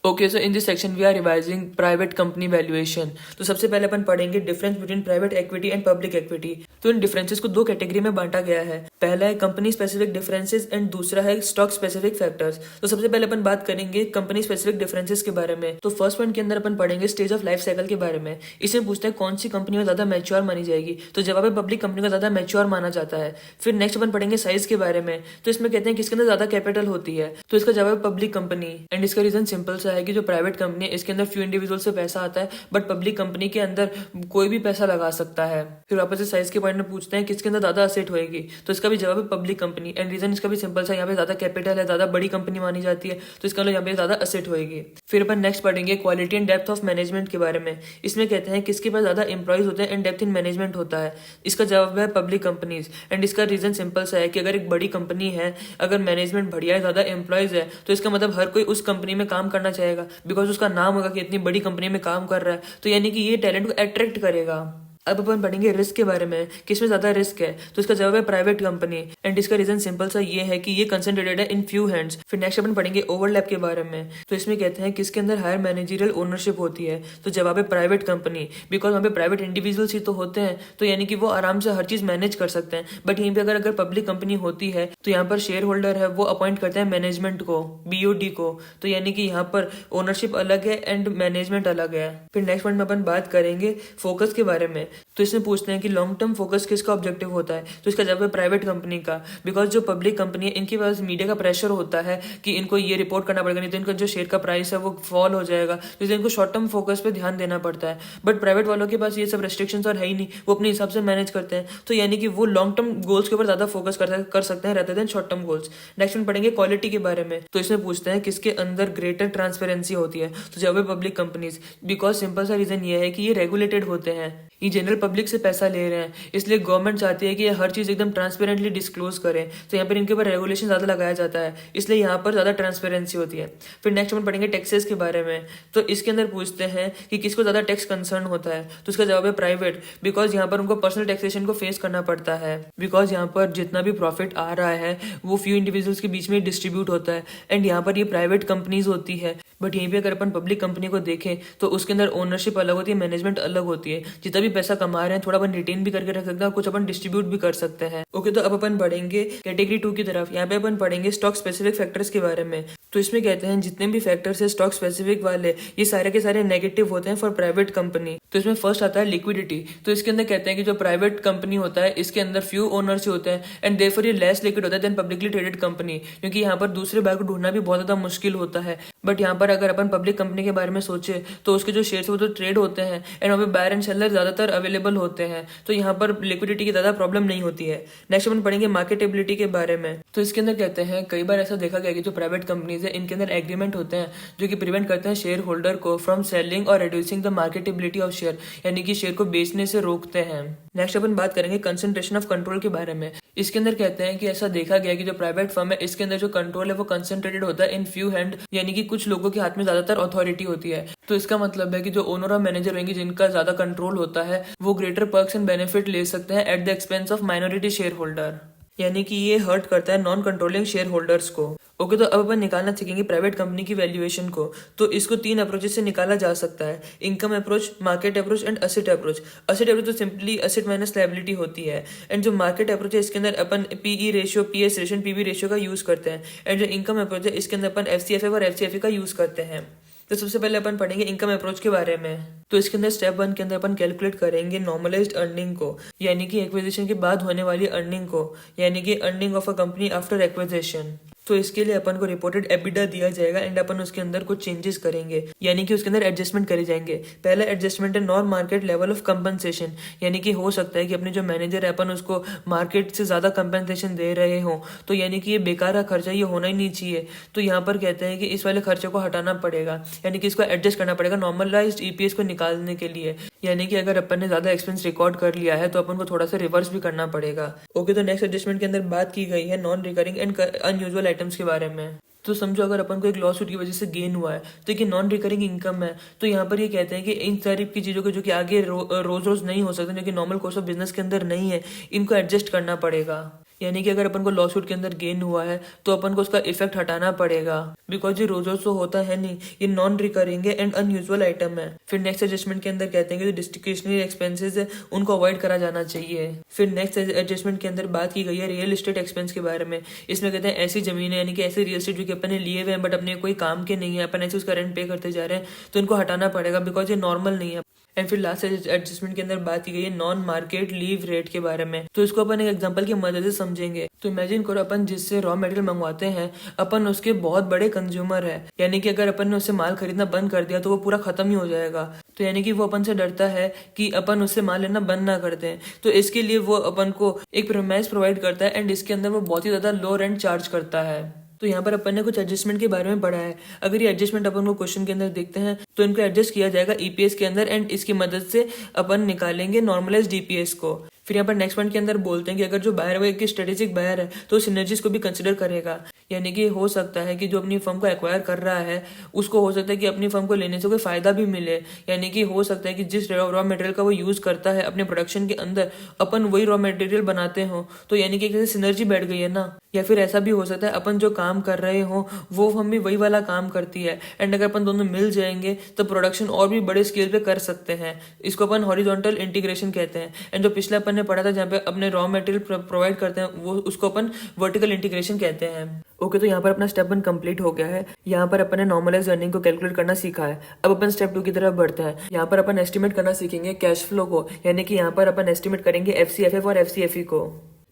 Okay, so in this section we are revising private company valuation. तो सबसे पहले अपन पढ़ेंगे difference between private equity and public equity. तो इन डिफरेंसेस को दो कैटेगरी में बांटा गया है। पहला है कंपनी स्पेसिफिक डिफरेंसेस एंड दूसरा है स्टॉक स्पेसिफिक फैक्टर्स। तो सबसे पहले अपन बात करेंगे कंपनी स्पेसिफिक डिफरेंसेस के बारे में। तो फर्स्ट पॉइंट के अंदर अपन पढ़ेंगे स्टेज ऑफ लाइफ साइकिल के बारे में। इसमें पूछता है कौन सी कंपनी में ज्यादा मैच्योर मानी जाएगी। तो जवाब है पब्लिक कंपनी को ज्यादा मैच्योर माना जाता है। फिर नेक्स्ट अपन पढ़ेंगे साइज के बारे में। तो इसमें कहते हैं किसके अंदर ज्यादा कैपिटल होती है। तो इसका जवाब है पब्लिक कंपनी। एंड इसका रीजन सिंपल सा है कि जो प्राइवेट कंपनी है इसके अंदर फ्यू इंडिविजुअल से पैसा आता है, बट पब्लिक कंपनी के अंदर कोई भी पैसा लगा सकता है। फिर वापस से साइज के पॉइंट में पूछते हैं किसके अंदर ज्यादा असेट होएगी। तो इसका भी जवाब है पब्लिक कंपनी। एंड रीजन इसका भी सिंपल सा, यहाँ पे ज्यादा कैपिटल है, ज्यादा बड़ी कंपनी मानी जाती है, तो इसका यहाँ पे ज्यादा असेट होएगी। फिर अपन नेक्स्ट पढ़ेंगे quality and depth of management के बारे में। इसमें कहते हैं किसके पास ज्यादा एम्प्लॉइज होते हैं एंड डेप्थ इन मैनेजमेंट होता है। इसका जवाब है पब्लिक कंपनीज। एंड इसका रीजन सिंपल सा है कि अगर एक बड़ी कंपनी है, अगर मैनेजमेंट बढ़िया है, ज्यादा एम्प्लॉइज है, तो इसका मतलब हर कोई उस कंपनी में काम करना चाहेगा, बिकॉज उसका नाम होगा कि इतनी बड़ी कंपनी में काम कर रहा है, तो यानी कि ये टैलेंट को अट्रैक्ट करेगा। अब अपन पढ़ेंगे रिस्क के बारे में, किसमें ज्यादा रिस्क है। तो इसका जवाब है प्राइवेट कंपनी। एंड इसका रीजन सिंपल सा ये है कि ये कंसंट्रेटेड है इन फ्यू हैंड्स। फिर नेक्स्ट अपन पढ़ेंगे ओवरलैप के बारे में। तो इसमें कहते हैं किसके अंदर हायर मैनेजरियल ओनरशिप होती है। तो जवाब है प्राइवेट कंपनी, बिकॉज वहाँ पे प्राइवेट इंडिविजुअल्स ही तो होते हैं, तो यानी कि वो आराम से हर चीज मैनेज कर सकते हैं। बट यहीं पे अगर पब्लिक कंपनी होती है तो यहाँ पर शेयर होल्डर है वो अपॉइंट करते हैं मैनेजमेंट को, BOD को, तो यानी कि यहाँ पर ओनरशिप अलग है एंड मैनेजमेंट अलग है। फिर नेक्स्ट पॉइंट में अपन बात करेंगे फोकस के बारे में। तो इसमें पूछते हैं कि लॉन्ग टर्म फोकस किसका ऑब्जेक्टिव होता है। तो इसका जवाब है प्राइवेट कंपनी का, बिकॉज जो पब्लिक कंपनी है इनके पास मीडिया का प्रेशर होता है कि इनको ये रिपोर्ट करना पड़ेगा, नहीं तो इनका जो शेयर का प्राइस है वो फॉल हो जाएगा, तो इसलिए इनको शॉर्ट टर्म फोकस पे ध्यान देना पड़ता है। बट प्राइवेट वालों के पास ये सब रेस्ट्रिक्शंस और है ही नहीं, वो अपने हिसाब से मैनेज करते हैं, तो यानी कि वो लॉन्ग टर्म गोल्स के ऊपर ज्यादा फोकस कर सकते हैं rather than short term goals. Next में पढ़ेंगे क्वालिटी के बारे में। तो इसमें पूछते हैं किसके अंदर ग्रेटर ट्रांसपेरेंसी होती है। तो जवाब है पब्लिक कंपनीज, बिकॉज सिंपल सा रीजन ये है कि ये रेगुलेटेड होते हैं, ये जनरल पब्लिक से पैसा ले रहे हैं, इसलिए गवर्नमेंट चाहती है कि ये हर चीज एकदम ट्रांसपेरेंटली डिस्क्लोज करें, तो यहाँ पर इनके ऊपर रेगुलेशन ज्यादा लगाया जाता है, इसलिए यहाँ पर ज्यादा ट्रांसपेरेंसी होती है। फिर नेक्स्ट हम पढ़ेंगे टैक्सेस के बारे में। तो इसके अंदर पूछते हैं कि किसको ज्यादा टैक्स कंसर्न होता है। तो इसका जवाब है प्राइवेट, बिकॉज यहाँ पर उनको पर्सनल टैक्सेशन को फेस करना पड़ता है, बिकॉज यहाँ पर जितना भी प्रॉफिट आ रहा है वो फ्यू इंडिविजुअल्स के बीच में डिस्ट्रीब्यूट होता है, एंड यहाँ पर ये प्राइवेट कंपनीज होती है। बट यहीं पे अगर अपन पब्लिक कंपनी को देखें तो उसके अंदर ओनरशिप अलग होती है, मैनेजमेंट अलग होती है। जितना भी पैसा कमा रहे हैं थोड़ा अपन रिटेन भी करके रख सकते हैं और कुछ अपन डिस्ट्रीब्यूट भी कर सकते हैं। ओके, तो अब अपन पढ़ेंगे कैटेगरी 2 की तरफ। यहाँ पे अपन पढ़ेंगे स्टॉक स्पेसिफिक फैक्टर्स के बारे में। तो इसमें कहते हैं जितने भी फैक्टर्स है स्टॉक स्पेसिफिक वाले, ये सारे के सारे नेगेटिव होते हैं फॉर प्राइवेट कंपनी। तो इसमें फर्स्ट आता है लिक्विडिटी। तो इसके अंदर कहते हैं कि जो प्राइवेट कंपनी होता है इसके अंदर फ्यू ओनर्स होते हैं एंड देयरफॉर ये लेस लिक्विड होता है देन पब्लिकली ट्रेडेड कंपनी, क्योंकि यहाँ पर दूसरे बाय को ढूंढना भी बहुत ज्यादा मुश्किल होता है। बट यहाँ पर अगर अपन पब्लिक कंपनी के बारे में सोचे तो उसके जो शेयर्स वो तो ट्रेड होते हैं एंड वहाँ पे बायर एंड सेलर ज्यादातर अवेलेबल होते हैं, तो यहाँ पर लिक्विडिटी की ज्यादा प्रॉब्लम नहीं होती है। नेक्स्ट अपन पढ़ेंगे मार्केटेबिलिटी के बारे में। तो इसके अंदर कहते हैं कई बार ऐसा देखा गया कि जो प्राइवेट कंपनीज है इनके अंदर एग्रीमेंट होते हैं जो कि प्रिवेंट करते हैं शेयर होल्डर को फ्रॉम सेलिंग और reducing the marketability of share, यानी कि शेयर को बेचने से रोकते हैं। नेक्स्ट अपन बात करेंगे कंसंट्रेशन ऑफ कंट्रोल के बारे में। इसके अंदर कहते हैं कि ऐसा देखा गया कि जो प्राइवेट फर्म है इसके अंदर जो कंट्रोल है वो कंसंट्रेटेड होता है इन फ्यू हैंड, यानी कि कुछ लोगों के हाथ में ज्यादातर अथॉरिटी होती है। तो इसका मतलब है कि जो ओनर और मैनेजर होंगे जिनका ज्यादा कंट्रोल होता है वो ग्रेटर पर्क्स एंड बेनिफिट ले सकते हैं at the expense of minority share holder, यानी कि ये हर्ट करता है नॉन कंट्रोलिंग शेयर होल्डर्स को। ओके, तो अब अपन निकालना सीखेंगे प्राइवेट कंपनी की वैल्यूएशन को। तो इसको 3 अप्रोचेस से निकाला जा सकता है, income approach, market approach and asset approach. Asset approach तो सिंपली असेट माइनस लायबिलिटी होती है, एंड जो मार्केट अप्रोच है इसके अंदर अपन PE ratio, PS ratio, PB ratio का यूज करते हैं, एंड जो इनकम अप्रोच है इसके अंदर अपन FCFA और FCFE का यूज करते हैं। तो सबसे पहले अपन पढ़ेंगे इनकम अप्रोच के बारे में। तो इसके अंदर स्टेप 1 के अंदर अपन कैलकुलेट करेंगे नॉर्मलाइज्ड अर्निंग को, यानी कि एक्विजिशन के बाद होने वाली अर्निंग को, यानी कि earning of a company after acquisition. तो इसके लिए अपन को रिपोर्टेड एबिटा दिया जाएगा एंड अपन उसके अंदर कुछ चेंजेस करेंगे, यानी कि उसके अंदर एडजस्टमेंट करे जाएंगे। पहला एडजस्टमेंट है non market level of compensation, यानी कि हो सकता है कि अपने जो मैनेजर है अपन उसको मार्केट से ज्यादा कंपनसेशन दे रहे हो, तो यानी कि ये बेकार का खर्चा, ये होना ही नहीं चाहिए। तो यहाँ पर कहते हैं कि इस वाले खर्चे को हटाना पड़ेगा, यानी कि इसको एडजस्ट करना पड़ेगा नॉर्मलाइज्ड EPS को निकालने के लिए, यानी कि अगर अपन ने ज्यादा एक्सपेंस रिकॉर्ड कर लिया है तो अपन को थोड़ा सा रिवर्स भी करना पड़ेगा। ओके, तो नेक्स्ट एडजस्टमेंट के अंदर बात की गई है non recurring and unusual items के बारे में। तो समझो अगर अपन को एक लॉ सूट की वजह से गेन हुआ है तो ये नॉन रिकरिंग इनकम है, तो यहाँ पर ये कहते हैं कि इन सारी की चीजों को जो कि आगे रोज रोज नहीं हो सकते, जो कि नॉर्मल कोर्स ऑफ बिजनेस के अंदर नहीं है, इनको एडजस्ट करना पड़ेगा। यानी कि अगर अपन को लॉ सूट के अंदर गेन हुआ है तो अपन को उसका इफेक्ट हटाना पड़ेगा, बिकॉज ये रोज रोज तो होता है नहीं, ये नॉन रिकरिंग है एंड अनयूजुअल आइटम है। फिर नेक्स्ट एडजस्टमेंट के अंदर कहते हैं कि जो डिस्क्रिशनरी एक्सपेंसेस है उनको अवॉइड करा जाना चाहिए। फिर नेक्स्ट एडजस्टमेंट के अंदर बात की गई है रियल एस्टेट एक्सपेंस के बारे में। इसमें कहते हैं ऐसी जमीन है यानी कि ऐसे रियल एस्टेट जो कि अपन ने लिए हुए हैं बट अपने कोई काम के नहीं है, अपन ऐसे उसका रेंट पे करते जा रहे हैं, तो इनको हटाना पड़ेगा बिकॉज ये नॉर्मल नहीं है। एंड फिर लास्ट एडजस्टमेंट के अंदर बात की गई है नॉन मार्केट लीव रेट के बारे में। तो इसको अपन एक एग्जांपल की मदद से समझेंगे। तो इमेजिन करो अपन जिससे रॉ मटेरियल मंगवाते हैं अपन उसके बहुत बड़े कंज्यूमर है, यानी कि अगर अपन ने उससे माल खरीदना बंद कर दिया तो वो पूरा खत्म ही हो जाएगा। तो यानी कि वो अपन से डरता है कि अपन उससे माल लेना बंद ना कर दें, तो इसके लिए वो अपन को एक प्रीमाइस प्रोवाइड करता है एंड इसके अंदर वो बहुत ही ज्यादा लो रेंट चार्ज करता है। तो यहाँ पर अपन ने कुछ एडजस्टमेंट के बारे में पढ़ा है। अगर ये एडजस्टमेंट अपन को क्वेश्चन के अंदर देखते हैं तो इनको एडजस्ट किया जाएगा ईपीएस के अंदर एंड इसकी मदद से अपन निकालेंगे नॉर्मलाइज डीपीएस को। फिर यहाँ पर नेक्स्ट पॉइंट के अंदर बोलते हैं कि अगर जो बायर है वो एक स्ट्रेटेजिक बायर है तो सिनर्जीज को भी कंसिडर करेगा, यानी कि हो सकता है कि जो अपनी फर्म को एक्वायर कर रहा है उसको हो सकता है कि अपनी फर्म को लेने से कोई फायदा भी मिले, यानी कि हो सकता है कि जिस रॉ मटेरियल का वो यूज करता है अपने प्रोडक्शन के अंदर अपन वही रॉ मटेरियल बनाते हो, तो यानी कि एक सिनर्जी बैठ गई है ना। या फिर ऐसा भी हो सकता है अपन जो काम कर रहे हो वो हम भी वही वाला काम करती है एंड अगर अपन दोनों मिल जाएंगे तो प्रोडक्शन और भी बड़े स्केल पे कर सकते हैं। इसको अपन हॉरिजॉन्टल इंटीग्रेशन कहते हैं। एंड जो पिछला अपन ने पढ़ा था जहाँ पे अपने रॉ मटेरियल प्रोवाइड करते हैं वो उसको अपन वर्टिकल इंटीग्रेशन कहते हैं। ओके, तो यहाँ पर अपना स्टेप 1 कंप्लीट हो गया है। यहाँ पर अपन ने नॉर्मलाइज अर्निंग को कैलकुलेट करना सीखा है। अब अपन स्टेप 2 की तरफ बढ़ते हैं। यहाँ पर अपन एस्टिमेट करना सीखेंगे कैश फ्लो को, यानी कि यहाँ पर अपन एस्टिमेट करेंगे एफसीएफएफ और एफसीएफई को।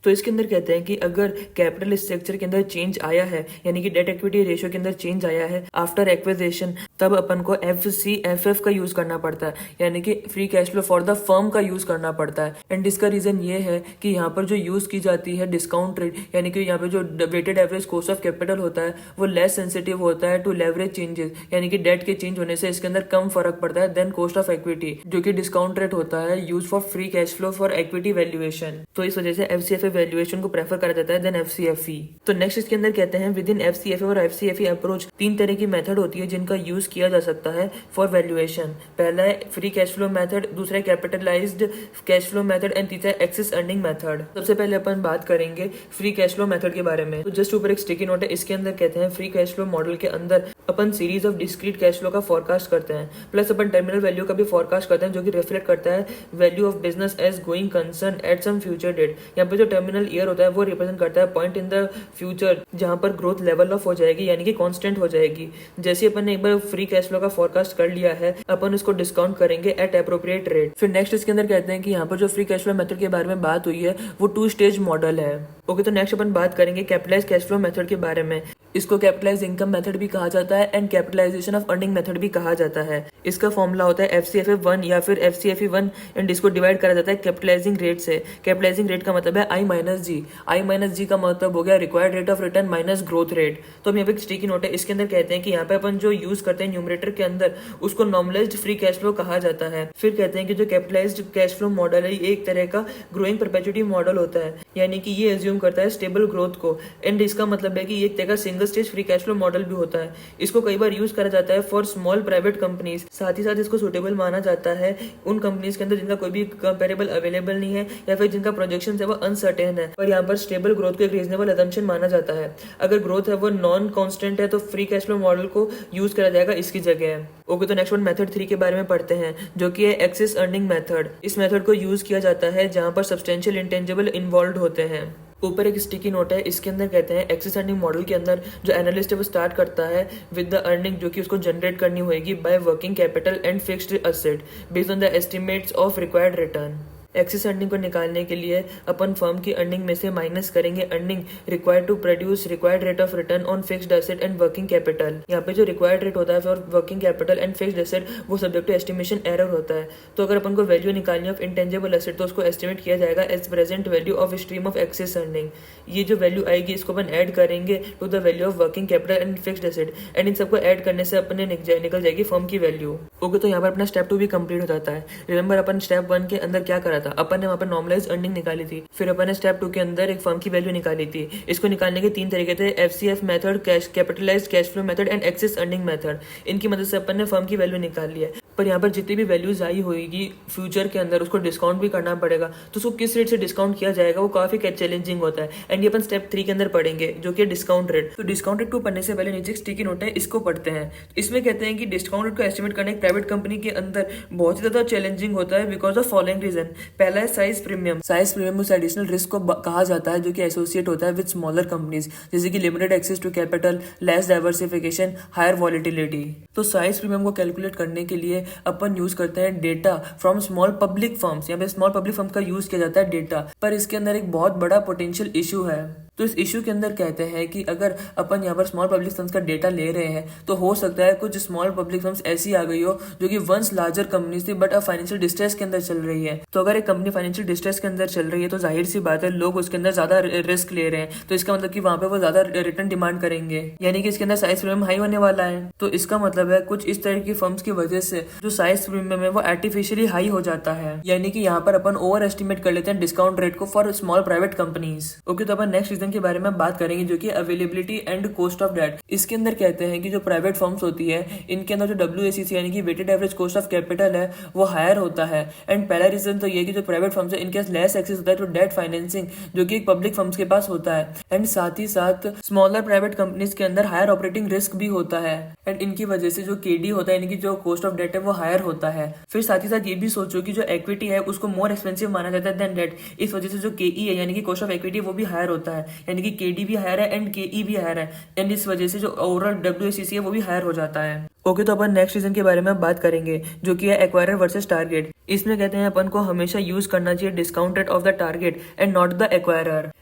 तो इसके अंदर कहते हैं कि अगर कैपिटल स्ट्रक्चर के अंदर चेंज आया है यानी कि डेट इक्विटी रेशियो के अंदर चेंज आया है आफ्टर एक्विजिशन, तब अपन को एफसीएफएफ का यूज करना पड़ता है, यानी कि free cash flow for the firm का यूज करना पड़ता है। एंड इसका रीजन ये है कि यहाँ पर जो यूज की जाती है डिस्काउंट रेट, यानी कि यहाँ पे जो weighted average cost of capital होता है वो लेस सेंसिटिव होता है टू लेवरेज चेंजेस, यानी कि डेट के चेंज होने से इसके अंदर कम फर्क पड़ता है देन कॉस्ट ऑफ इक्विटी, जो कि डिस्काउंट रेट होता है use for free cash flow for equity valuation. तो इस वजह से एफसीएफए वैल्यूएशन को प्रेफर करा जाता है देन एफसीएफई। तो नेक्स्ट इसके अंदर कहते हैं विद इन एफसीएफए और एफसीएफई अप्रोच 3 तरह की मेथड होती है जिनका यूज किया जा सकता है फॉर वैल्यूएशन। पहला है फ्री कैश फ्लो मेथड, दूसरा है capitalised cash flow method and तीसरा एक्सेस अर्निंग मेथड। सबसे पहले अपन बात करेंगे फ्री कैश फ्लो मेथड के बारे में। तो जस्ट ऊपर एक स्टिकी नोट है, इसके अंदर कहते हैं फ्री कैश फ्लो मॉडल के अंदर अपन series of discrete cash flow का फोरकास्ट करते हैं, प्लस अपन टर्मिनल वैल्यू का भी फोरकास्ट करते हैं जो कि रिफ्लेक्ट करता है value of business as going concern at some future date. यहाँ पे जो टर्मिनल ईयर होता है वो रिप्रेजेंट करता है पॉइंट इन द फ्यूचर जहां पर ग्रोथ लेवल ऑफ हो जाएगी, यानी कि कांस्टेंट हो जाएगी। जैसे अपन ने एक बार फ्री कैश फ्लो का फोरकास्ट कर लिया है अपन उसको डिस्काउंट करेंगे एट एप्रोप्रिएट रेट। फिर नेक्स्ट इसके अंदर कहते हैं कि यहाँ पर जो फ्री कैश फ्लो मेथड के बारे में बात हुई है वो 2 स्टेज मॉडल है। ओके, तो नेक्स्ट अपन बात करेंगे कैपिटलाइज कैश फ्लो मेथड के बारे में। इसको कैपिटलाइज इनकम मेथड भी कहा जाता है and capitalisation of earning method भी कहा जाता है। इसका फॉर्मूला होता है एफसीएफए1 या फिर एफसीएफई1 एंड इसको डिवाइड करा जाता है कैपिटलाइजिंग रेट से। कैपिटलाइजिंग रेट का मतलब है आई माइनस जी का मतलब हो गया required rate of return minus growth rate. तो हम यहाँ पे स्टिकी नोट है, इसके अंदर कहते हैं कि यहाँ पे अपन जो यूज करते हैं न्यूमरेटर के अंदर उसको नॉर्मलाइज्ड फ्री कैश फ्लो कहा जाता है। फिर कहते हैं कि जो कैपिटलाइज्ड कैश फ्लो मॉडल है एक तरह का ग्रोइंग परपेचुइटी मॉडल होता है, यानी कि ये एज्यूम करता है स्टेबल ग्रोथ को। एंड इसका मतलब है कि ये एक तरह का single stage free cash flow model भी होता है। इसको कई बार यूज करा जाता है फॉर स्मॉल प्राइवेट कंपनीज। साथ ही साथ इसको सुटेबल माना जाता है उन कंपनीज के अंदर जिनका कोई भी कंपेरेबल अवेलेबल नहीं है या फिर जिनका प्रोजेक्शन है वो अनसर्टेन है, और यहाँ पर स्टेबल ग्रोथ को एक रीजनेबल असम्पशन माना जाता है। अगर ग्रोथ है वो नॉन कांस्टेंट है तो फ्री कैश फ्लो मॉडल को यूज करा जाएगा इसकी जगह। ओके, तो नेक्स्ट वन मेथड 3 के बारे में पढ़ते हैं जो कि है एक्सेस अर्निंग मेथड। इस मेथड को यूज किया जाता है जहां पर सब्सटेंशियल इंटेंजिबल इन्वॉल्व होते हैं। ऊपर एक स्टिकी नोट है, इसके अंदर कहते हैं एक्सेस अर्निंग मॉडल के अंदर जो एनालिस्ट है वो स्टार्ट करता है विद द अर्निंग जो कि उसको जनरेट करनी होगी by working capital and fixed asset based on the estimates of required return. Excess earning को निकालने के लिए अपन फर्म की अर्निंग में से माइनस करेंगे earning required to produce required rate of return on fixed asset and working capital. यहाँ पे जो रिक्वायर्ड रेट होता है for working capital and fixed asset वो सब्जेक्ट टू एस्टिमेशन एरर होता है। तो अगर अपन को वैल्यू निकालनी ऑफ इंटेंजिबल एसेट तो उसको एस्टिमेट किया जाएगा as present value of stream of excess earning. ये जो वैल्यू आएगी इसको अपन ऐड करेंगे to the value of working capital and fixed asset and इन सबको ऐड करने से अपने निकल जाएगी फर्म की वैल्यू। ओके, तो यहाँ पर अपना स्टेप 2 भी कंप्लीट हो जाता है। रिमेंबर अपन स्टेप 1 के अंदर क्या करा था, अपन ने वहाँ पर नॉर्मलाइज अर्निंग निकाली थी। फिर अपन ने स्टेप 2 के अंदर एक फर्म की वैल्यू निकाली थी। इसको निकालने के 3 तरीके थे, FCF method, capitalized cash flow method and excess earning method. इनकी मदद से अपन ने फर्म की वैल्यू निकाल ली है। पर यहाँ पर जितनी भी वैल्यूज आई होगी फ्यूचर के अंदर उसको डिस्काउंट भी करना पड़ेगा, तो उसको किस रेट से डिस्काउंट किया जाएगा वो काफी चैलेंजिंग होता है। एंड ये अपन स्टेप 3 के अंदर पढ़ेंगे जो कि डिस्काउंट रेट। तो डिस्काउंट रेट को पढ़ने से पहले नीचे स्टिकी नोट है, इसको पढ़ते हैं। इसमें कहते हैं कि डिस्काउंट रेट को एस्टिमेट करना एक प्राइवेट कंपनी के अंदर बहुत ही ज्यादा चैलेंजिंग होता है बिकॉज ऑफ फॉलोइंग रीजन। पहला है साइज प्रीमियम। साइज प्रीमियम उस एडिशनल रिस्क को कहा जाता है जो कि एसोसिएट होता है विद स्मॉलर कंपनीज, जैसे कि limited access to capital, less diversification, higher volatility. तो साइज प्रीमियम को कैलकुलेट करने के लिए अपन यूज करते हैं data from small public firms. यहाँ पे स्मॉल पब्लिक फर्म का यूज किया जाता है डेटा, पर इसके अंदर एक बहुत बड़ा पोटेंशियल इशू है। तो इस इशू के अंदर कहते हैं कि अगर अपन यहाँ पर स्मॉल पब्लिक फर्म्स का डेटा ले रहे हैं तो हो सकता है कुछ स्मॉल पब्लिक फर्म्स ऐसी आ गई हो जो कि वंस लार्जर कंपनीज थी बट अब फाइनेंशियल डिस्ट्रेस के अंदर चल रही है। तो अगर एक कंपनी फाइनेंशियल डिस्ट्रेस के अंदर चल रही है तो जाहिर सी बात है लोग उसके अंदर ज्यादा रिस्क ले रहे हैं, तो इसका मतलब कि वहां पे वो ज्यादा रिटर्न डिमांड करेंगे, यानी कि इसके अंदर साइज प्रीमियम हाई होने वाला है। तो इसका मतलब है कुछ इस तरह की फर्म्स की वजह से जो साइज प्रीमियम है वो आर्टिफिशियली हाई हो जाता है, यानी कि यहाँ पर अपन ओवर एस्टिमेट कर लेते हैं डिस्काउंट रेट को for small private companies. Okay, तो अपन नेक्स्ट रीजन के बारे में बात करेंगे जो कि availability and cost of debt. इसके अंदर कहते हैं कि जो प्राइवेट फर्म्स होती है इनके अंदर जो WACC यानी कि weighted average cost of capital है वो हायर होता है। एंड पहला रीजन तो ये कि जो प्राइवेट फर्म्स है इनके पास लेस एक्सेस होता है टू डेट फाइनेंसिंग जो कि एक पब्लिक फर्म्स के पास होता है। एंड साथ ही साथ स्मॉलर प्राइवेट कंपनीज के अंदर हायर ऑपरेटिंग रिस्क भी होता है एंड इनकी वजह से जो KD होता है यानी कि जो कॉस्ट ऑफ डेट है वो हायर होता है। फिर साथ ही साथ ये भी सोचो कि जो इक्विटी है उसको मोर एक्सपेंसिव माना जाता है देन डेट, इस वजह से जो KE है यानी कि कॉस्ट ऑफ इक्विटी वो भी हायर होता है, यानी कि KD भी हायर है एंड KE भी हायर है एंड इस वजह से जो ओवरऑल WACC है वो भी हायर हो जाता है। ओके, तो अपन नेक्स्ट रीजन के बारे में बात करेंगे जो कि है एक्वायरर वर्सेस टारगेट। इसमें कहते हैं अपन को हमेशा यूज करना चाहिए discount rate of the target and not the acquirer.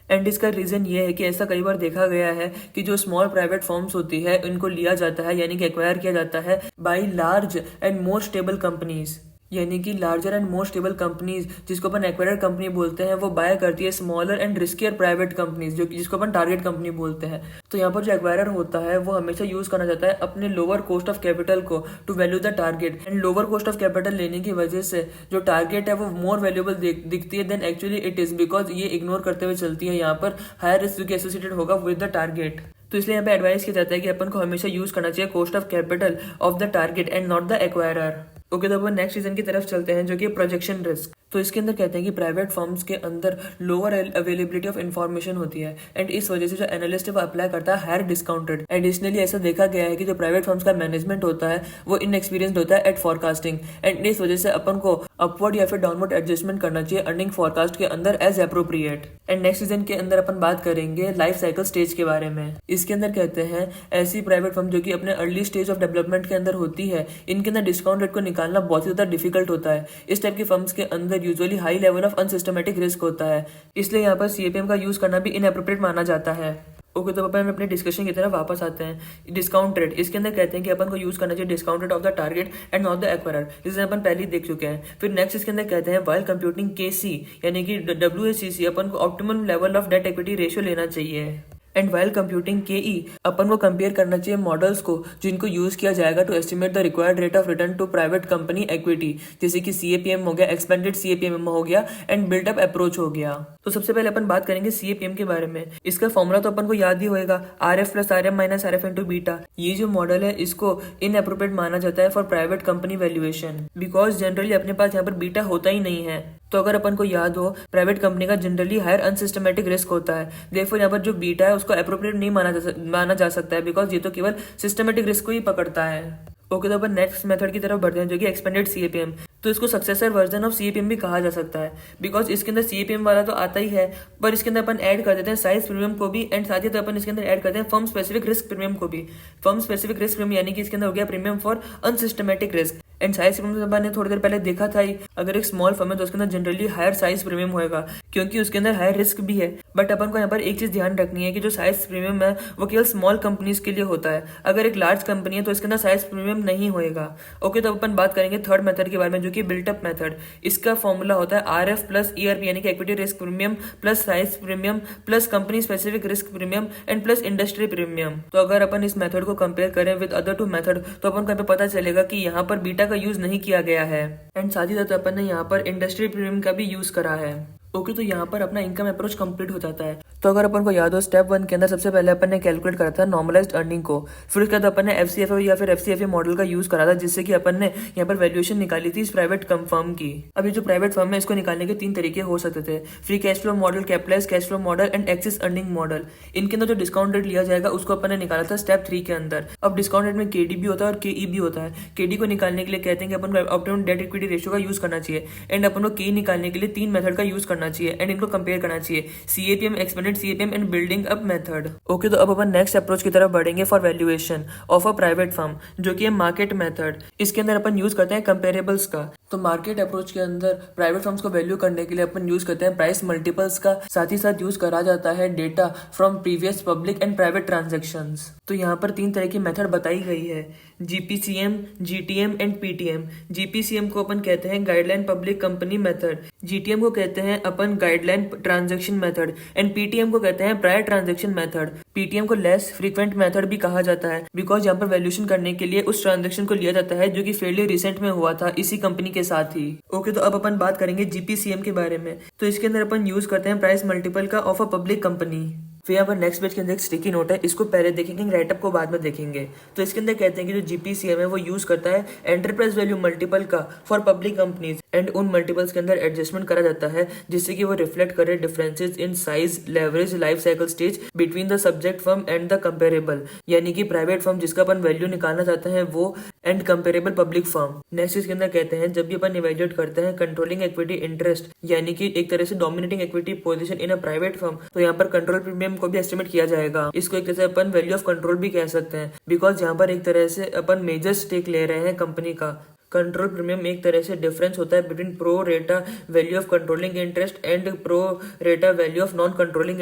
And इसका रीजन ये है कि ऐसा कई बार देखा गया है कि जो स्मॉल प्राइवेट फर्म्स होती है इनको लिया जाता है यानी कि एक्वायर किया जाता है by large and more stable companies, यानी कि larger and more stable companies जिसको अपन एक्वायर कंपनी बोलते हैं वो बाय करती है smaller and riskier private companies जो कि जिसको अपन टारगेट कंपनी बोलते हैं। तो यहाँ पर जो एक्वायरर होता है वो हमेशा यूज करना चाहता है अपने लोअर कॉस्ट ऑफ कैपिटल को to value the target. And lower cost of capital लेने की वजह से जो टारगेट है वो मोर वैल्यूएबल दिखती है than actually it is, because ये इग्नोर करते हुए चलती है यहाँ पर हायर रिस्क एसोसिएटेड होगा विद द टारगेट। तो इसलिए यहाँ पे एडवाइस किया जाता है कि अपन को हमेशा यूज करना चाहिए cost of capital of the target and not the acquirer. Okay, तो अपन नेक्स्ट रीजन की तरफ चलते हैं जो कि प्रोजेक्शन रिस्क। तो इसके अंदर कहते हैं कि प्राइवेट फर्म्स के अंदर लोअर अवेलेबिलिटी ऑफ इन्फॉर्मेशन होती है एंड इस वजह से जो एनालिस्ट है वो अप्लाई करता है हायर डिस्काउंट रेट। एडिशनली ऐसा देखा गया है कि जो प्राइवेट फर्म्स का मैनेजमेंट होता है वो इनएक्सपीरियंस्ड होता है एट फॉरकास्टिंग एंड इस वजह से अपन को अपवर्ड या फिर डाउनवर्ड एडजस्टमेंट करना चाहिए अर्निंग फॉरकास्ट के अंदर as appropriate. And next reason के अंदर अपन बात करेंगे लाइफ साइकिल स्टेज के बारे में। इसके अंदर कहते हैं ऐसी प्राइवेट फर्म जो कि अपने अर्ली स्टेज ऑफ डेवलपमेंट के अंदर होती है इनके अंदर डिस्काउंट रेट को निकालना बहुत ही ज्यादा डिफिकल्ट होता है। इस टाइप की फर्म्स के अंदर usually high level of unsystematic risk होता है, इसलिए यहाँ पर CAPM का यूज करना भी इनएप्रोप्रिएट माना जाता है। ओके, तो अपन अपने डिस्कशन की तरफ वापस आते हैं। डिस्काउंट रेट, इसके अंदर कहते हैं कि अपन को यूज करना चाहिए discount rate of the target and not the acquirer, जिसे अपन पहले ही देख चुके हैं। फिर नेक्स्ट इसके अंदर कहते हैं व्हाइल कंप्यूटिंग KC यानी कि WACC अपन को optimum level of date equity ratio लेना चाहिए। एंड वाइल कंप्यूटिंग KE अपन को कंपेयर करना चाहिए मॉडल्स को जिनको यूज किया जाएगा to estimate the required rate of return to private company equity, जैसे कि CAPM हो गया, एक्सपेंडेड CAPM हो गया एंड बिल्डअप अप्रोच हो गया। तो सबसे पहले अपन बात करेंगे CAPM के बारे में। इसका फॉर्मूला तो अपन को याद ही होगा, RF + RM - RF × बीटा। ये जो मॉडल है इसको इनएप्रोप्रिएट माना जाता है for private company valuation because generally अपने पास यहाँ पर बीटा होता ही नहीं है। तो अगर अपन को याद हो प्राइवेट कंपनी का जनरली हायर अनसिस्टमेटिक रिस्क होता है, देयरफॉर यहाँ पर जो बीटा है उसको एप्रोप्रिएट नहीं माना जा सकता है बिकॉज ये तो केवल सिस्टमेटिक रिस्क को ही पकड़ता है। ओके, तो अपन नेक्स्ट मेथड की तरफ बढ़ते हैं जो कि एक्सपेंडेड CAPM। तो इसको सक्सेसर वर्जन ऑफ CAPM भी कहा जा सकता है बिकॉज इसके अंदर CAPM वाला तो आता ही है पर इसके अंदर अपन ऐड कर देते हैं साइज प्रीमियम को भी एंड साथ ही तो अपन इसके अंदर ऐड करते हैं फर्म स्पेसिफिक रिस्क प्रीमियम को भी। फर्म स्पेसिफिक रिस्क प्रीमियम यानी कि इसके अंदर हो गया premium for unsystematic risk and size premium अपन ने थोड़ी देर पहले देखा था ही, अगर एक स्मॉल फर्म है तो उसके अंदर जनरली हायर साइज प्रीमियम होगा क्योंकि उसके अंदर हायर रिस्क भी है। बट अपन को यहाँ पर एक चीज ध्यान रखनी है कि जो साइज प्रीमियम है वो केवल स्मॉल कंपनीज के लिए होता है, अगर एक लार्ज कंपनी है तो इसके अंदर साइज प्रीमियम नहीं होएगा। ओके, तो अपन बात करेंगे थर्ड मेथड के बारे में जो कि बिल्टअप मेथड। इसका फॉर्मूला होता है RF + ERP यानी कि equity risk premium plus size premium plus company specific risk premium and plus industry premium. तो अगर अपन इस मेथड को कंपेयर करें विद अदर 2 मेथड तो अपन को पता चलेगा कि यहाँ पर बीटा का यूज नहीं किया गया है एंड साथ ही साथ अपन ने यहाँ पर इंडस्ट्री प्रीमियम का भी यूज करा है। ओके तो यहाँ पर अपना इनकम अप्रोच कंप्लीट हो जाता है। तो अगर अपन को याद हो स्टेप 1 के अंदर सबसे पहले अपन ने कैलकुलेट करा था नॉर्मलाइज्ड अर्निंग को, फिर उसके बाद अपन ने एफसीएफए या फिर एफसीएफए मॉडल का यूज करा था, जिससे कि अपन ने यहाँ पर वैल्यूएशन निकाली थी इस प्राइवेट फर्म की। अभी जो प्राइवेट फर्म है इसको निकालने के 3 तरीके हो सकते थे, free cash flow model, capitalise cash flow model and excess earning model. इनके अंदर जो डिस्काउंट रेट लिया जाएगा उसको अपन ने निकाला था स्टेप 3 के अंदर। अब डिस्काउंट रेट में केडी भी होता है और केई भी होता है। केडी को निकालने के लिए कहते हैं कि अपन को ऑप्टिमम डेट इक्विटी रेशियो का यूज करना चाहिए, एंड अपन को केई निकालने के लिए 3 मेथड का यूज करना चाहिए एंड इनको कंपेयर करना चाहिए, CAPM, expanded CAPM and building up method. Okay तो अब अपन नेक्स्ट अप्रोच की तरफ बढ़ेंगे for valuation of a private firm, जो कि है मार्केट मेथड। इसके अंदर अपन यूज करते हैं कंपेरेबल्स का। तो मार्केट अप्रोच के अंदर प्राइवेट फर्म्स को वैल्यू करने के लिए अपन यूज करते हैं प्राइस मल्टीपल्स का, साथ ही साथ यूज करा जाता है data from previous public and private transactions. तो यहाँ पर 3 तरह की मेथड बताई गई है, GPCM, GTM and PTM. GPCM को अपन कहते हैं guideline public company method, GTM को कहते हैं अपन guideline transaction method and PTM को कहते हैं प्रायर ट्रांजेक्शन मेथड। पीटीएम को लेस फ्रीक्वेंट मेथड भी कहा जाता है, बिकॉज यहाँ पर वैल्यूएशन करने के लिए उस ट्रांजेक्शन को लिया जाता है जो कि फेयरली रिसेंट में हुआ था इसी कंपनी के साथ ही। ओके तो अब अपन बात करेंगे जीपीसीएम के बारे में। तो इसके अंदर अपन यूज करते हैं प्राइस मल्टीपल का ऑफ अ पब्लिक कंपनी। फिर यहाँ पर नेक्स्ट पेज के अंदर एक स्टिकी नोट है, इसको पहले देखेंगे, राइटअप को बाद में देखेंगे। तो इसके अंदर कहते हैं कि जो जीपीसीएम है वो यूज करता है एंटरप्राइज वैल्यू मल्टीपल का फॉर पब्लिक कंपनीज, एंड उन मल्टीपल्स के अंदर एडजस्टमेंट करा जाता है जिससे कि वो रिफ्लेक्ट करे differences in size, leverage, life cycle stage between the subject firm and the comparable, यानी कि प्राइवेट फर्म जिसका अपन वैल्यू निकालना चाहते हैं वो and comparable public firm. Next इसके अंदर कहते हैं जब भी अपन इवेल्युएट करते हैं कंट्रोलिंग इक्विटी इंटरेस्ट, यानी कि एक तरह से dominating equity position in a private firm, तो यहाँ पर कंट्रोल प्रीमियम को भी एस्टिमेट किया जाएगा। इसको एक तरह से अपन वैल्यू ऑफ कंट्रोल भी कह सकते हैं, बिकॉज यहाँ पर एक तरह से अपन मेजर स्टेक ले रहे हैं कंपनी का। कंट्रोल प्रीमियम एक तरह से डिफरेंस होता है बिटवीन प्रो रेटा value of controlling interest and pro रेटा value of non controlling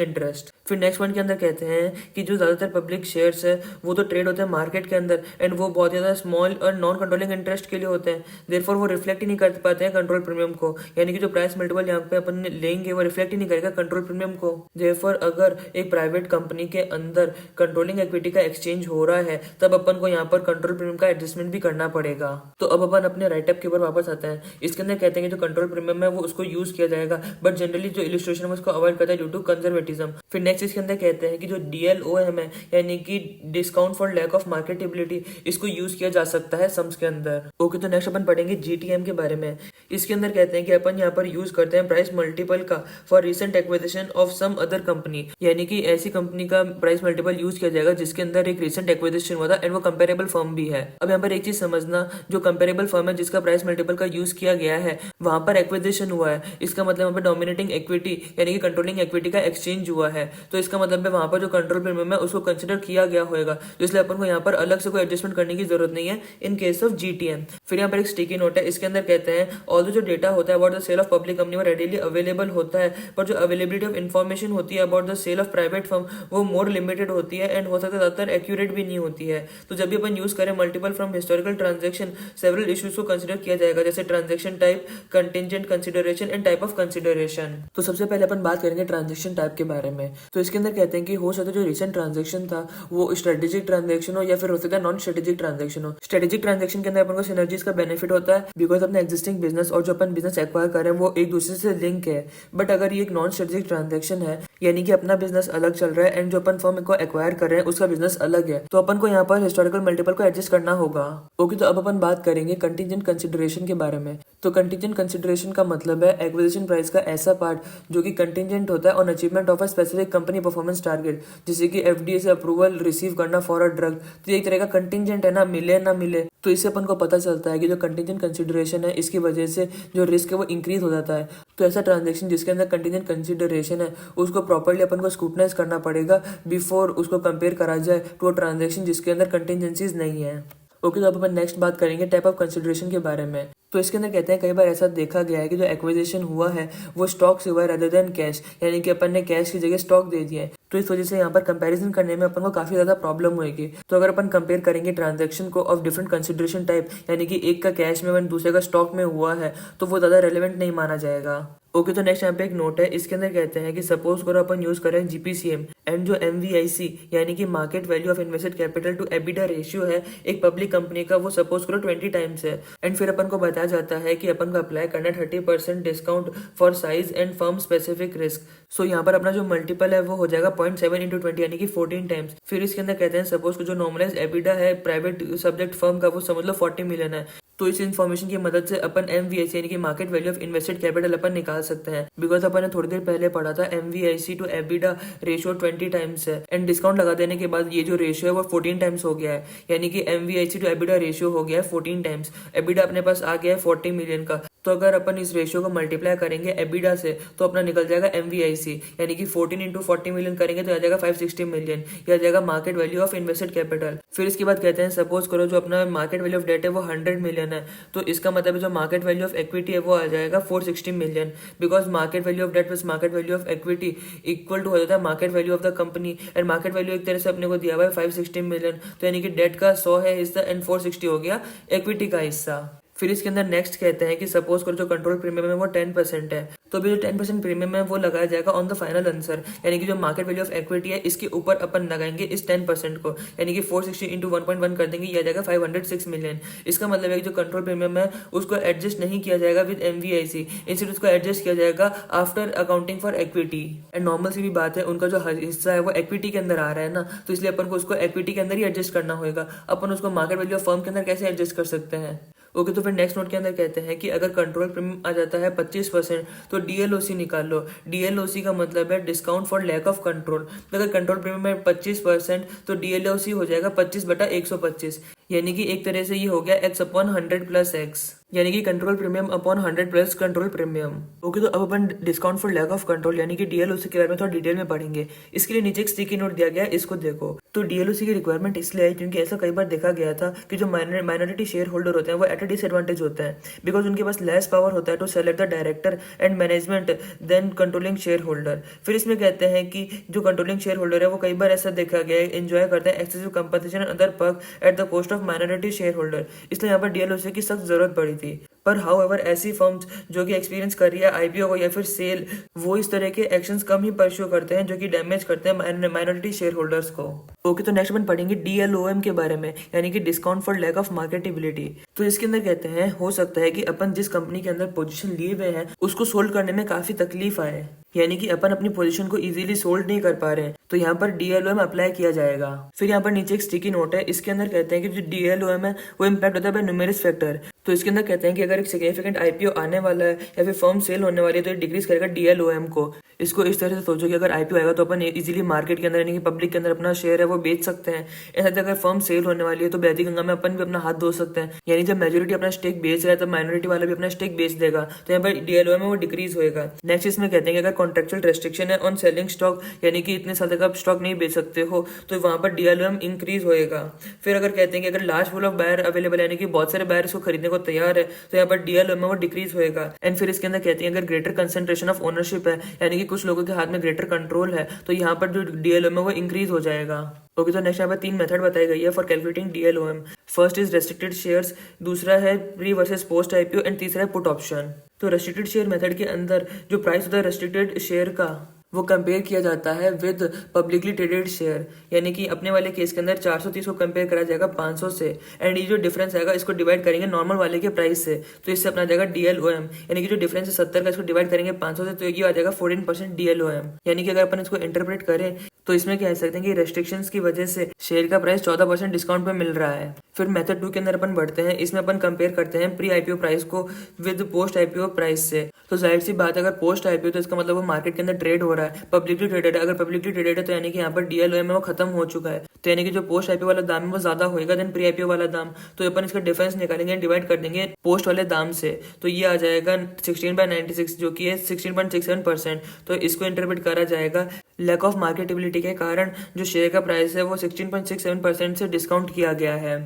interest. फिर नेक्स्ट पॉइंट के अंदर कहते हैं कि जो ज्यादातर पब्लिक शेयर्स है वो तो ट्रेड होते हैं मार्केट के अंदर, एंड वो बहुत ज्यादा स्मॉल और नॉन कंट्रोलिंग इंटरेस्ट के लिए होते हैं, देयरफॉर वो रिफ्लेक्ट ही नहीं कर पाते हैं कंट्रोल प्रीमियम को, यानी कि जो प्राइस मल्टीपल यहाँ पे अपन लेंगे वो रिफ्लेक्ट ही नहीं करेगा कंट्रोल प्रीमियम को। देयरफॉर अगर एक प्राइवेट कंपनी के अंदर कंट्रोलिंग इक्विटी का एक्सचेंज हो रहा है तब अपन को यहाँ पर कंट्रोल प्रीमियम का एडजस्टमेंट भी करना पड़ेगा। तो अब अपन अपने राइटअप के ऊपर वापस आते हैं। इसके अंदर कहते हैं कि जो कंट्रोल प्रीमियम है वो उसको यूज किया जाएगा, बट जनरली जो इलस्ट्रेशन है उसको अवॉइड करता है ड्यू टू कंजर्वेटिज्म। फिर नेक्स्ट इसके अंदर कहते हैं कि जो डीएलओएम है यानी कि discount for lack of marketability, इसको यूज किया जा सकता है सम्स के अंदर। ओके तो नेक्स्ट अपन पढ़ेंगे जीटीएम के बारे में। इसके अंदर कहते हैं कि अपन यहाँ पर यूज करते हैं प्राइस मल्टीपल का for recent acquisition of some other company, यानी कि ऐसी कंपनी का प्राइस मल्टीपल यूज किया जाएगा जिसके अंदर एक रिसेंट एक्विजिशन हुआ था एंड वो कंपेरेबल फर्म भी है। अब यहाँ पर एक चीज समझना, जो कंपेरेबल फर्म है जिसका प्राइस मल्टीपल का यूज किया गया है वहां पर एक्विजिशन हुआ है, इसका मतलब वहां पर डोमिनेटिंग इक्विटी यानी कि कंट्रोलिंग इक्विटी का एक्सचेंज हुआ है, तो इसका मतलब है वहां पर जो कंट्रोल प्रीमियम है उसको कंसिडर किया गया होगा, तो इसलिए अपन को यहाँ पर अलग से कोई एडजस्टमेंट करने की जरूरत नहीं है इन केस ऑफ जीटीएम। फिर यहाँ पर एक स्टिकी नोट है, इसके अंदर कहते हैं ऑल्दो जो डेटा होता है about the sale of public company वो रेडीली अवेलेबल होता है, पर जो अवेलेबिलिटी ऑफ इन्फॉर्मेशन होती है about the sale of private firm वो मोर लिमिटेड होती है एंड हो सकता है ज्यादातर एक्यूरेट भी नहीं होती है। तो जब भी अपन यूज करें multiple from historical transaction, several issues को कंसिडर किया जाएगा, जैसे transaction type, contingent consideration and type of consideration. तो सबसे पहले अपन बात करेंगे ट्रांजेक्शन टाइप के बारे में। तो इसके अंदर कहते हैं कि हो सकता है जो रिसेंट ट्रांजेक्शन था वो स्ट्रेटेजिक ट्रांजेक्शन हो या फिर हो सकता है नॉन स्ट्रेटेजिक ट्रांजेक्शन हो। स्ट्रेटेजिक ट्रांजेक्शन के अंदर अपन को सिनर्जीज का बेनिफिट होता है बिकॉज अपने एक्जिस्टिंग बिजनेस और जो अपन बिजनेस एक्वायर कर रहे हैं वो एक दूसरे से लिंक है। बट अगर ये एक नॉन स्ट्रेटेजिक ट्रांजेक्शन है यानी कि अपना बिजनेस अलग चल रहा है एंड जो अपन फर्म को एक्वायर कर रहे हैं उसका बिजनेस अलग है, तो अपन को यहाँ पर हिस्टोरिकल मल्टीपल को एडजस्ट करना होगा। ओके तो अब अपन बात करेंगे कंटिजेंट कंसिडरेशन के बारे में। तो कंटिजेंट कंसिडरेशन का मतलब है एक्विजिशन प्राइस का ऐसा पार्ट जो कि कंटिजेंट होता है on achievement of a specific company performance target, जैसे कि एफडीए से अप्रूवल रिसीव करना फॉर अ ड्रग। तो एक तरह का कंटिजेंट है ना, मिले ना मिले, तो इससे अपन को पता चलता है कि जो कंटिजेंट कंसिडरेशन है इसकी वजह से जो रिस्क है वो इंक्रीज हो जाता है। तो ऐसा ट्रांजेक्शन जिसके अंदर कंटिजेंट कंसिडरेशन है उसको प्रॉपर्ली अपन को स्क्रूटनाइज करना पड़ेगा बिफोर उसको कंपेयर करा जाए टू ट्रांजेक्शन जिसके अंदर कंटिजेंसीज नहीं है। ओके तो अब अपन नेक्स्ट बात करेंगे टाइप ऑफ कंसिडरेशन के बारे में। तो इसके अंदर कहते हैं कई बार ऐसा देखा गया है कि जो एक्विजिशन हुआ है वो स्टॉक से हुआ है रेदर देन कैश, यानी कि अपन ने कैश की जगह स्टॉक दे दिया है, तो इस वजह से यहाँ पर कंपैरिजन करने में अपन को काफी ज्यादा प्रॉब्लम होगी। तो अगर अपन कंपेयर करेंगे ट्रांजैक्शन को ऑफ डिफरेंट कंसिडरेशन टाइप, यानी कि एक का कैश में वन दूसरे का स्टॉक में हुआ है, तो वो ज्यादा रेलिवेंट नहीं माना जाएगा। ओके, तो नेक्स्ट यहाँ पे एक नोट है, इसके अंदर कहते हैं कि सपोज करो अपन यूज करें जीपीसीएम एंड जो एमवीआईसी यानी कि market value of invested capital to EBITDA ratio है एक पब्लिक कंपनी का, वो सपोज करो 20 टाइम्स है। एंड फिर अपन को बताया जाता है कि अपन को अप्लाई करना 30% discount for size and firm specific risk. So यहाँ पर अपना जो मल्टीपल है वो हो जाएगा 0.7 इंटू 20 यानी कि 14 टाइम्स। फिर इसके अंदर कहते हैं सपोज जो नॉर्मलाइज एबिटा है प्राइवेट सब्जेक्ट फर्म का वो समझ लो 40 मिलियन है। तो इस इन्फॉर्मेशन की मदद से अपन एमवीआईसी यानी कि market value of invested capital अपन निकाल सकते हैं। बिकॉज अपन ने थोड़ी देर पहले पढ़ा था एमवीआईसी टू एबिटा रेशियो 20 टाइम्स है एंड डिस्काउंट लगा देने के बाद ये जो रेशियो है वो 14 टाइम्स हो गया है, यानी कि एमवीआईसी टू एबिटा रेशियो हो गया है 14 टाइम्स। एबिटा अपने पास आ गया है 40 मिलियन का। तो अगर अपन इस रेशियो को मल्टीप्लाई करेंगे एबिटा से तो अपना निकल जाएगा एमवीआईसी, यानी कि 14 इंटू 40 मिलियन करेंगे तो आ जाएगा 560 मिलियन, यह आ जाएगा market value of invested capital. फिर इसके बाद कहते हैं सपोज करो जो अपना मार्केट वैल्यू ऑफ डेट है वो 100 मिलियन है, तो इसका मतलब जो मार्केट वैल्यू ऑफ इक्विटी है वो आ जाएगा 460 million. Because market value of debt plus market value of equity equal to हो जाता है market value of the company, and market value एक तरह से अपने को दिया हुआ है 560 मिलियन, तो यानी कि डेट का 100 है हिस्सा एंड 460 हो गया इक्विटी का हिस्सा। फिर इसके अंदर नेक्स्ट कहते हैं कि सपोज करो जो कंट्रोल प्रीमियम है वो 10% है, तो भी जो 10% प्रीमियम है वो लगाया जाएगा ऑन द फाइनल आंसर, यानी कि जो मार्केट वैल्यू ऑफ इक्विटी है इसके ऊपर अपन लगाएंगे इस 10% को, यानी कि 460 इंटू 1.1 कर देंगे, यह जाएगा 506 मिलियन। इसका मतलब है कि जो कंट्रोल प्रीमियम है उसको एडजस्ट नहीं किया जाएगा विद एमवीआईसी, इंस्टेड उसको एडजस्ट किया जाएगा after accounting for equity. And normal सी भी बात है, उनका जो हिस्सा है वो इक्विटी के अंदर आ रहा है ना, तो इसलिए अपन को उसको इक्विटी के अंदर ही एडजस्ट करना होगा। अपन उसको मार्केट वैल्यू ऑफ फर्म के अंदर कैसे एडजस्ट कर सकते हैं। ओके, तो फिर नेक्स्ट नोट के अंदर कहते हैं कि अगर कंट्रोल प्रीमियम आ जाता है 25% तो डीएलओसी निकाल लो। डीएलओसी का मतलब है discount for lack of control. अगर कंट्रोल प्रीमियम है 25% तो डीएलओसी हो जाएगा 25/125, यानी कि एक तरह से ये हो गया x/100 प्लस x, यानी कि control premium upon 100 plus control premium. Okay, तो अब अपन discount for lack of control यानी कि डीएलओसी के बारे में थोड़ा डिटेल में पढ़ेंगे। इसके लिए नीचे एक स्टिकी नोट दिया गया है, इसको देखो। तो डीएलओसी की रिक्वायरमेंट इसलिए है क्योंकि ऐसा कई बार देखा गया था कि जो माइनॉरिटी शेयर होल्डर होते हैं वो एट अ डिसएडवांटेज होते हैं, बिकॉज उनके पास लेस पावर होता है to select the director and management than controlling share holder. फिर इसमें कहते हैं कि जो कंट्रोलिंग शेयर होल्डर है वो कई बार ऐसा देखा गया है एंजॉय करते हैं excessive compensation and other perk at the cost of minority share holder, इसलिए यहाँ पर डीएलओसी की सख्त जरूरत पड़ी थी। पर हाउएवर ऐसी फर्म्स जो कि एक्सपीरियंस कर रही है आईपीओ को या फिर सेल, वो इस तरह के एक्शंस कम ही परस्यू करते हैं जो कि डैमेज करते हैं माइनॉरिटी शेयर होल्डर्स को। ओके, तो नेक्स्ट अपन पढ़ेंगे डीएलओएम के बारे में, यानी कि discount for lack of marketability. तो इसके अंदर कहते हैं हो सकता है कि अपन जिस कंपनी के अंदर पोजीशन लिए हुए हैं उसको सोल्ड करने में काफी तकलीफ आए, यानी कि अपन अपनी पोजीशन को इजीली सोल्ड नहीं कर पा रहे हैं, तो यहाँ पर डीएलओएम अप्लाई किया जाएगा। फिर यहाँ पर नीचे एक स्टिकी नोट है, इसके अंदर कहते हैं कि जो डीएलओएम है वो इम्पैक्ट होता है बाय न्यूमेरस फैक्टर। तो इसके अंदर कहते हैं कि अगर एक सिग्निफिकेंट आईपीओ आने वाला है या फिर फर्म सेल होने वाली है तो ये डिक्रीज करेगा डीएलओएम को। इसको इस तरह से सोचो कि अगर आईपीओ आएगा तो अपन इजीली मार्केट के अंदर यानी कि पब्लिक के अंदर अपना शेयर है वो बेच सकते हैं। ऐसा अगर फर्म सेल होने वाली है तो बहती गंगा में अपन भी अपना हाथ धो सकते हैं, यानी जब मेजोरिटी अपना स्टेक बेच रहा है तो माइनॉरिटी वाला भी अपना स्टेक बेच देगा, तो यहाँ पर डीएलओएम है वो डिक्रीज होगा। नेक्स्ट इसमें कहते हैं कि अगर कॉन्ट्रेक्चुअल रेस्ट्रिक्शन है ऑन सेलिंग स्टॉक, यानी कि इतने साल तक आप स्टॉक नहीं बेच सकते हो, तो वहां पर डीएलओएम इंक्रीज होएगा। फिर अगर कहते हैं कि अगर large pool of buyer available यानी कि बहुत सारे बायर इसको खरीदने को तैयार है तो यहाँ पर डीएलओएम वो डिक्रीज होएगा। एंड फिर इसके अंदर कहते हैं अगर ग्रेटर कंसंट्रेशन ऑफ ओनरशिप है यानी कि कुछ लोगों के हाथ में ग्रेटर कंट्रोल है तो यहाँ पर जो डीएलओएम है वो इंक्रीज हो जाएगा। ओके, तो नेक्स्ट यहाँ पर 3 मेथड बताई गई है for calculating DLOM. First is restricted shares, दूसरा है pre versus post IPO and तीसरा है पुट ऑप्शन। तो रेस्ट्रिक्टेड शेयर मेथड के अंदर जो प्राइस होता है रेस्ट्रिक्टेड शेयर का वो कंपेयर किया जाता है विद पब्लिकली ट्रेडेड शेयर, यानी कि अपने वाले केस के अंदर 430 को कंपेयर करा जाएगा 500 से, एंड ये जो डिफरेंस आएगा इसको डिवाइड करेंगे नॉर्मल वाले के प्राइस से, तो इससे अपना जाएगा डीएलओएम, यानी कि जो डिफरेंस है 70 का इसको डिवाइड करेंगे 500 से, तो ये आ जाएगा 14% डीएलओएम। यानी कि अगर अपन इसको इंटरप्रेट करें तो इसमें कह सकते हैं कि रेस्ट्रिक्शंस की वजह से शेयर का प्राइस 14% डिस्काउंट पे मिल रहा है। फिर मेथड 2 के अंदर अपन बढ़ते हैं, इसमें अपन कंपेयर करते हैं प्री आईपीओ प्राइस को विद पोस्ट आईपीओ प्राइस से। तो जाहिर सी बात है अगर पोस्ट आईपीओ तो इसका मतलब वो मार्केट के अंदर ट्रेड हो रहा है, पब्लिकली ट्रेडेड है। अगर पब्लिकली ट्रेडेड है तो यानी कि यहाँ पर डीएलओएम में वो खत्म हो चुका है, तो यानी कि जो पोस्ट आईपीओ वाला दाम है वो ज्यादा होगा देन प्री आईपीओ वाला दाम, तो अपन इसका डिफरेंस निकालेंगे डिवाइड कर देंगे पोस्ट वाले दाम से, तो ये आ जाएगा 16/96 जो कि है 16.67%। तो इसको इंटरप्रेट करा जाएगा लैक ऑफ मार्केटेबिलिटी के कारण जो शेयर का प्राइस है वो 16.67% से डिस्काउंट किया गया है।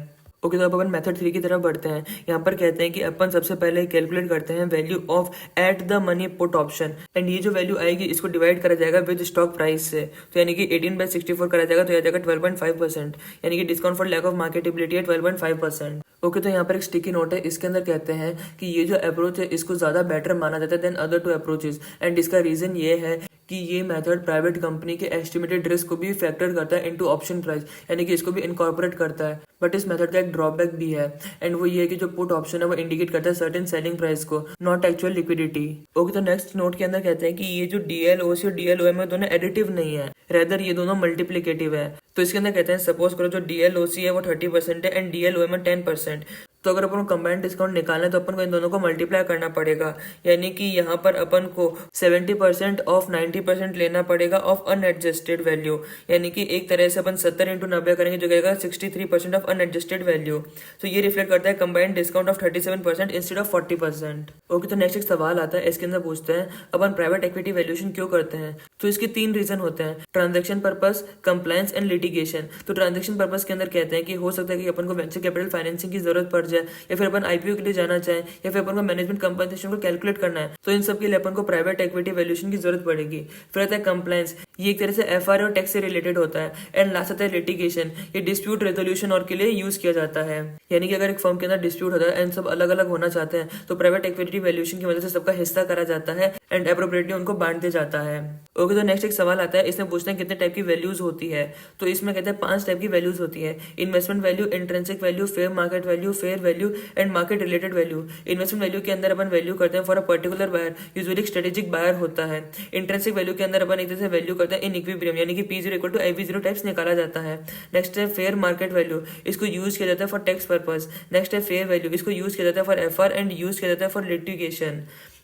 ओके, तो अब अपन मेथड 3 की तरफ बढ़ते हैं। यहाँ पर कहते हैं कि अपन सबसे पहले कैलकुलेट करते हैं value of at the money put option, and ये जो वैल्यू आएगी इसको डिवाइड करा जाएगा विद स्टॉक प्राइस से, तो यानी कि 18/64 करा जाएगा, तो यह आ जाएगा 12.5%, यानी कि discount for lack of marketability है 12.5%। ओके तो यहाँ पर एक स्टिकी नोट है, इसके अंदर कहते हैं कि ये जो अप्रोच है इसको ज्यादा बेटर माना जाता है than other two approaches, and इसका रीजन ये है कि ये मेथड प्राइवेट कंपनी के एस्टिमेटेड रिस्क को भी फैक्टर करता है इनटू ऑप्शन प्राइस, यानी कि इसको भी इनकॉर्पोरेट करता है। बट इस मेथड का एक ड्रॉबैक भी है, एंड वो ये है कि जो पुट ऑप्शन है वो इंडिकेट करता है सर्टेन सेलिंग प्राइस को, नॉट एक्चुअल लिक्विडिटी। ओके तो नेक्स्ट नोट के अंदर कहते हैं कि ये जो डीएलओसी और डीएलओएम है दोनों एडिटिव नहीं है, रेदर ये दोनों मल्टीप्लिकेटिव है। तो इसके अंदर कहते हैं सपोज करो जो डीएलओसी है वो 30% है एंड डीएलओएम है 10%, तो अगर अपन को कंबाइंड डिस्काउंट निकालना है तो अपन को इन दोनों को मल्टीप्लाई करना पड़ेगा, यानी कि यहाँ पर अपन को 70% ऑफ 90% लेना पड़ेगा ऑफ अनएडजस्टेड वैल्यू, यानी कि एक तरह से अपन 70 × 90 करेंगे जो कहेगा 63% ऑफ अनएडजस्टेड वैल्यू। तो ये रिफ्लेक्ट करता है combined discount of 37% instead of 40%। Okay तो नेक्स्ट एक सवाल आता है, इसके अंदर पूछते हैं अपन प्राइवेट इक्विटी वैल्यूएशन क्यों करते हैं। तो इसके 3 रीजन होते हैं, transaction purpose, compliance and litigation. तो ट्रांजेक्शन पर्पस के अंदर कहते हैं कि हो सकता है कि अपन को वेंचर कैपिटल फाइनेंसिंग की जरूरत पड़ जाए, या फिर अपन आईपीओ के लिए जाना चाहें, या फिर अपन को मैनेजमेंट कंपनसेशन को कैलकुलेट करना है, तो इन सब के लिए अपन को प्राइवेट इक्विटी वैल्यूएशन की जरूरत पड़ेगी। फिर आता है कंप्लायंस, ये एक तरह से एफआरए और टैक्स से रिलेटेड होता है। एंड लास्ट आता है लिटिगेशन, ये डिस्प्यूट रेजोल्यूशन और के लिए यूज किया जाता है, यानी कि अगर एक फर्म के अंदर डिस्प्यूट होता है एंड सब अलग अलग होना चाहते हैं तो प्राइवेट इक्विटी वैल्यूएशन की मदद से सबका हिस्सा करा जाता है एंड एप्रोप्रिएटली उनको बांट दिया जाता है। ओके तो नेक्स्ट एक सवाल आता है, इसमें पूछते हैं कितने टाइप की वैल्यूज होती है। तो इसमें कहते हैं 5 टाइप की वैल्यूज होती है, investment value, intrinsic value, fair market value, fair value and market related value. Investment value के अंदर अपन वैल्यू करते हैं for a particular buyer, usually strategic buyer होता है। इंट्रिंसिक वैल्यू के अंदर अपन एक तरह से वैल्यू करते हैं इन इक्विलिब्रियम, यानी कि P0 = IV0 टाइप्स निकाला जाता है। नेक्स्ट है फेयर मार्केट वैल्यू, इसको यूज किया जाता है फॉर टैक्स पर्पस। नेक्स्ट है फेयर वैल्यू, इसको यूज किया जाता है फॉर एफआर एंड यूज किया जाता है फॉर लिटिगेशन।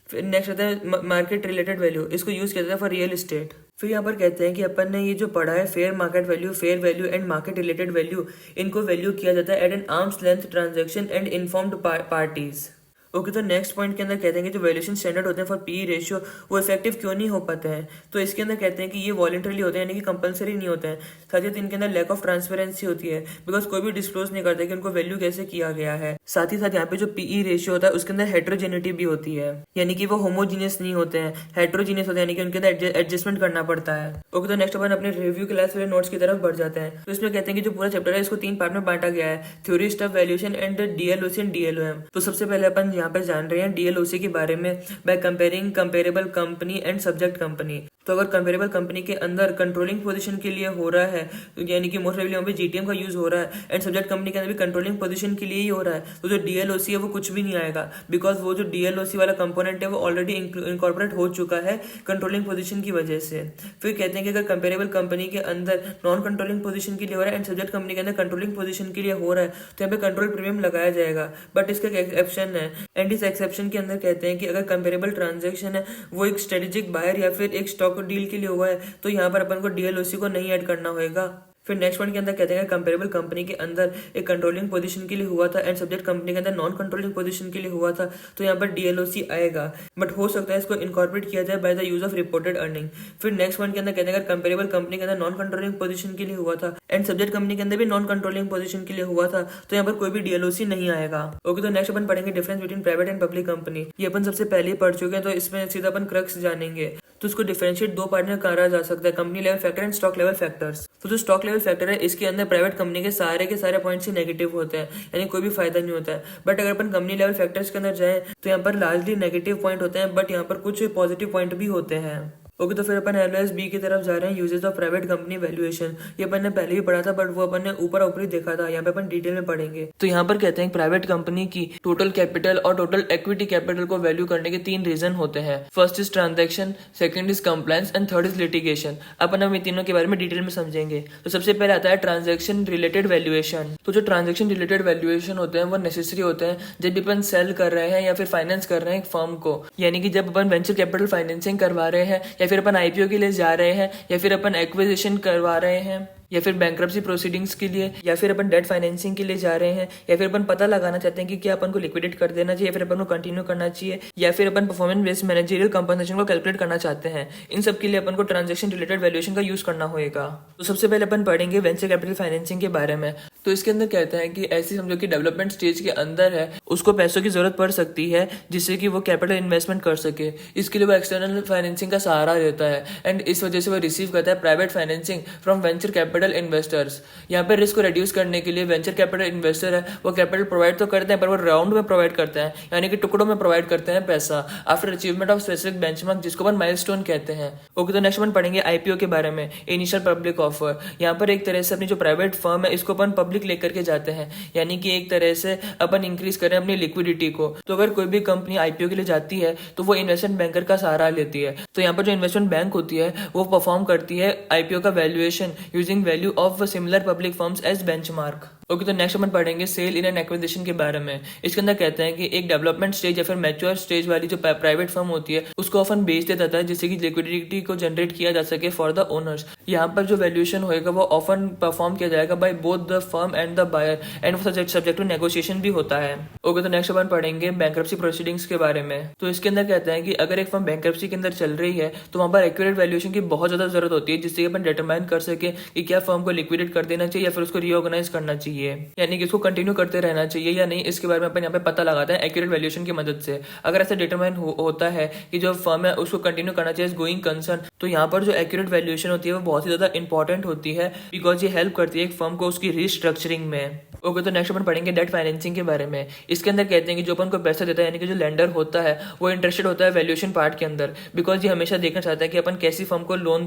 फिर नेक्स्ट आता है मार्केट रिलेटेड वैल्यू, इसको यूज किया जाता है फॉर रियल एस्टेट। फिर यहाँ पर कहते हैं कि अपन ने ये जो पढ़ा है fair market value and market related value, इनको वैल्यू किया जाता है at an arm's length transaction and informed parties. Okay तो नेक्स्ट पॉइंट के अंदर कहते हैं कि जो वैल्यूएशन स्टैंडर्ड होते हैं फॉर पी रेशियो वो इफेक्टिव क्यों नहीं हो पाते हैं। तो इसके अंदर कहते हैं कि ये वॉलंटरी होते हैं, यानी कि कंपलसरी नहीं होते हैं। साथ ही इनके अंदर लैक ऑफ ट्रांसपेरेंसी होती है, बिकॉज कोई भी डिस्क्लोज नहीं करता कि उनको वैल्यू कैसे किया गया है। साथ ही साथ यहाँ पे जो पीई रेशियो होता है उसके अंदर हेट्रोजेनिटी भी होती है, यानी कि वो होमोजीनियस नहीं होते हैं, हेट्रोजीनियस होते हैं, यानी कि उनके अंदर एडजस्टमेंट करना पड़ता है। ओके तो नेक्स्ट अपन अपने रिव्यू क्लास वाले नोट्स की तरफ बढ़ जाते हैं। तो इसमें कहते हैं कि जो पूरा चैप्टर है इसको 3 पार्ट में बांटा गया है, theory of valuation and DLOC and DLOM. तो सबसे पहले अपन यहाँ पर जान रहे हैं डीएलओसी के बारे में by comparing comparable company and subject company. तो अगर कंपेरेबल कंपनी के अंदर कंट्रोलिंग पोजीशन के लिए हो रहा है, यानी कि मोस्ट प्रोबेबली वहाँ पे जीटीएम का यूज हो रहा है, एंड सब्जेक्ट कंपनी के अंदर भी कंट्रोलिंग पोजीशन के लिए ही हो रहा है, तो जो डीएलओसी है वो कुछ भी नहीं आएगा, बिकॉज वो जो डीएलओसी वाला कंपोनेंट है वो ऑलरेडी इनकॉर्पोरेट हो चुका है कंट्रोलिंग पोजीशन की वजह से। फिर कहते हैं कि अगर कंपेरेबल कंपनी के अंदर नॉन कंट्रोलिंग पोजीशन के लिए हो रहा है एंड सब्जेक्ट कंपनी के अंदर कंट्रोलिंग पोजीशन के लिए हो रहा है, तो यहाँ पे कंट्रोल प्रीमियम लगाया जाएगा। बट इसका एक्सेप्शन है, एंड इस एक्सेप्शन के अंदर कहते हैं कि अगर कंपेरेबल ट्रांजैक्शन है वो एक स्ट्रेटेजिक बायर या फिर एक स्टॉक डील के लिए हुआ है, तो यहाँ पर अपन को डीएलओसी को नहीं ऐड करना होगा। फिर नेक्स्ट पॉइंट के अंदर कहते हैं कंपेरेबल कंपनी के अंदर एक कंट्रोलिंग पोजीशन के लिए हुआ था एंड सब्जेक्ट कंपनी के अंदर नॉन कंट्रोलिंग पोजीशन के लिए हुआ था, तो यहाँ पर डीएलओसी आएगा, बट हो सकता है इसको इनकॉर्पोरेट किया जाए by the use of reported earning. फिर नेक्स्ट पॉइंट के अंदर कहते हैं कंपेरेबल कंपनी के अंदर नॉन कंट्रोलिंग पोजीशन के लिए हुआ था एंड सब्जेक्ट कंपनी के अंदर भी नॉन कंट्रोलिंग पोजीशन के लिए हुआ था, तो यहाँ पर कोई भी डीएलओसी नहीं आएगा। ओके तो नेक्स्ट अपन पढ़ेंगे difference between private and public company. ये अपन सबसे पहले ही पढ़ चुके हैं, तो इसमें सीधा अपन क्रक्स जानेंगे। तो इसको डिफरेंशिएट 2 पार्ट में करा जा सकता है, company level factor and stock level factors. तो जो स्टॉक लेवल फैक्टर है इसके अंदर प्राइवेट कंपनी के सारे पॉइंट्स ही नेगेटिव होते हैं, यानी कोई भी फायदा नहीं होता है। बट अगर अपन कंपनी लेवल फैक्टर्स के अंदर जाएं तो यहाँ पर लार्जली नेगेटिव पॉइंट होते हैं, बट यहाँ पर कुछ पॉजिटिव पॉइंट भी होते हैं। ओके तो फिर अपन एलओएस बी की तरफ जा रहे हैं, uses of private company valuation. ये अपन ने पहले भी पढ़ा था, बट वो अपन ने ऊपर ही देखा था, यहाँ पे अपन डिटेल में पढ़ेंगे। तो यहाँ पर कहते हैं प्राइवेट कंपनी की टोटल कैपिटल और टोटल इक्विटी कैपिटल को वैल्यू करने के 3 रीजन होते हैं। First is transaction, second is compliance and third is litigation. अपन हम इन तीनों के बारे में डिटेल में समझेंगे। तो सबसे पहले आता है ट्रांजैक्शन रिलेटेड वैल्यूएशन। तो जो ट्रांजैक्शन रिलेटेड वैल्यूएशन होते हैं वो नेसेसरी होते हैं जब भी अपन सेल कर रहे हैं या फिर फाइनेंस कर रहे हैं एक फर्म को, यानी कि जब अपन वेंचर कैपिटल फाइनेंसिंग करवा रहे हैं, या फिर अपन आईपीओ के लिए जा रहे हैं, या फिर अपन एक्विजिशन करवा रहे हैं, या फिर बैंक्रप्सी प्रोसीडिंग्स के लिए, या फिर अपन डेट फाइनेंसिंग के लिए जा रहे हैं, या फिर अपन पता लगाना चाहते हैं कि क्या अपन को लिक्विडेट कर देना चाहिए, फिर अपन को कंटिन्यू करना चाहिए, या फिर अपन परफॉर्मेंस बेस्ड मैनेजरियल कंपनसेशन को कैलकुलेट करना चाहते हैं। इन सब के लिए अपन को ट्रांजैक्शन रिलेटेड वैल्यूएशन का यूज करना होगा। तो सबसे पहले अपन पढ़ेंगे वेंचर कैपिटल फाइनेंसिंग के बारे में। तो इसके अंदर कहते हैं कि ऐसी समझो कि डेवलपमेंट स्टेज के अंदर है, उसको पैसों की जरूरत पड़ सकती है जिससे कि वो कैपिटल इन्वेस्टमेंट कर सके। इसके लिए वो एक्सटर्नल फाइनेंसिंग का सहारा लेता है, एंड इस वजह से वो रिसीव करता है private financing from venture capital capital investors. यहाँ पे रिस्क को रिड्यूस करने के लिए वेंचर कैपिटल इन्वेस्टर है वो कैपिटल प्रोवाइड तो करते हैं पर वो राउंड में प्रोवाइड करते हैं, यानी कि टुकड़ों में प्रोवाइड करते हैं पैसा after achievement of specific benchmark, जिसको अपन माइलस्टोन कहते हैं। ओके, तो नेक्स्ट अपन पढ़ेंगे आईपीओ के बारे में, इनिशियल पब्लिक ऑफर। यहाँ पर एक तरह से अपनी जो प्राइवेट फर्म है इसको अपन पब्लिक लेकर के जाते हैं, यानी कि एक तरह से अपन इंक्रीज करें अपनी लिक्विडिटी को। तो अगर कोई भी कंपनी आईपीओ के लिए जाती है तो वो इन्वेस्टमेंट बैंकर का सहारा लेती है। तो यहाँ पर जो इन्वेस्टमेंट बैंक होती है वो परफॉर्म करती है आईपीओ का valuation using value of similar public firms as benchmark. Okay, तो नेक्स्ट अपन पढ़ेंगे सेल इन एंड एक्विजिशन के बारे में। इसके अंदर कहते हैं कि एक डेवलपमेंट स्टेज या फिर मैच्योर स्टेज वाली जो प्राइवेट फर्म होती है उसको ऑफन बेच देता था जिससे कि लिक्विडिटी को जनरेट किया जा सके फॉर द ओनर्स। यहाँ पर जो वैल्यूएशन होएगा वो ऑफन परफॉर्म किया जाएगा by both the firm and the buyer and वो सब्जेक्ट टू नेगोशिएशन भी होता है। ओके, तो नेक्स्ट अपन पढ़ेंगे बैंक्रप्सी प्रोसीडिंग्स के बारे में। तो इसके अंदर कहते हैं कि अगर एक फर्म बैंक्रप्सी के अंदर चल रही है तो वहां पर एक्यूरेट वैल्यूएशन की बहुत ज्यादा जरूरत होती है जिससे अपन डिटरमाइन कर सके कि क्या फर्म को लिक्विडेट कर देना चाहिए या फिर उसको रीऑर्गेनाइज करना चाहिए, यानी कि इसको कंटिन्यू करते रहना चाहिए या नहीं। इसके बारे में अपन यहाँ पे पता लगाते हैं एक्यूरेट वैल्यूएशन की मदद से। अगर ऐसा डिटरमाइन होता है कि जो फर्म है उसको कंटिन्यू करना चाहिए गोइंग कंसर्न, तो यहाँ पर जो एक्यूरेट वैल्यूएशन होती है वो बहुत ही ज्यादा इंपॉर्टेंट होती है बिकॉज ये हेल्प करती है एक फर्म को उसकी रीस्ट्रक्चरिंग में। ओके, तो नेक्स्ट अपन पढ़ेंगे डेट फाइनेंसिंग के बारे में। इसके अंदर कहते हैं कि जो अपन को पैसा देता है यानी कि जो लेंडर होता है वो इंटरेस्टेड होता है वैल्यूएशन पार्ट के अंदर, बिकॉज ये हमेशा देखना चाहता है कि अपन कैसी फर्म को लोन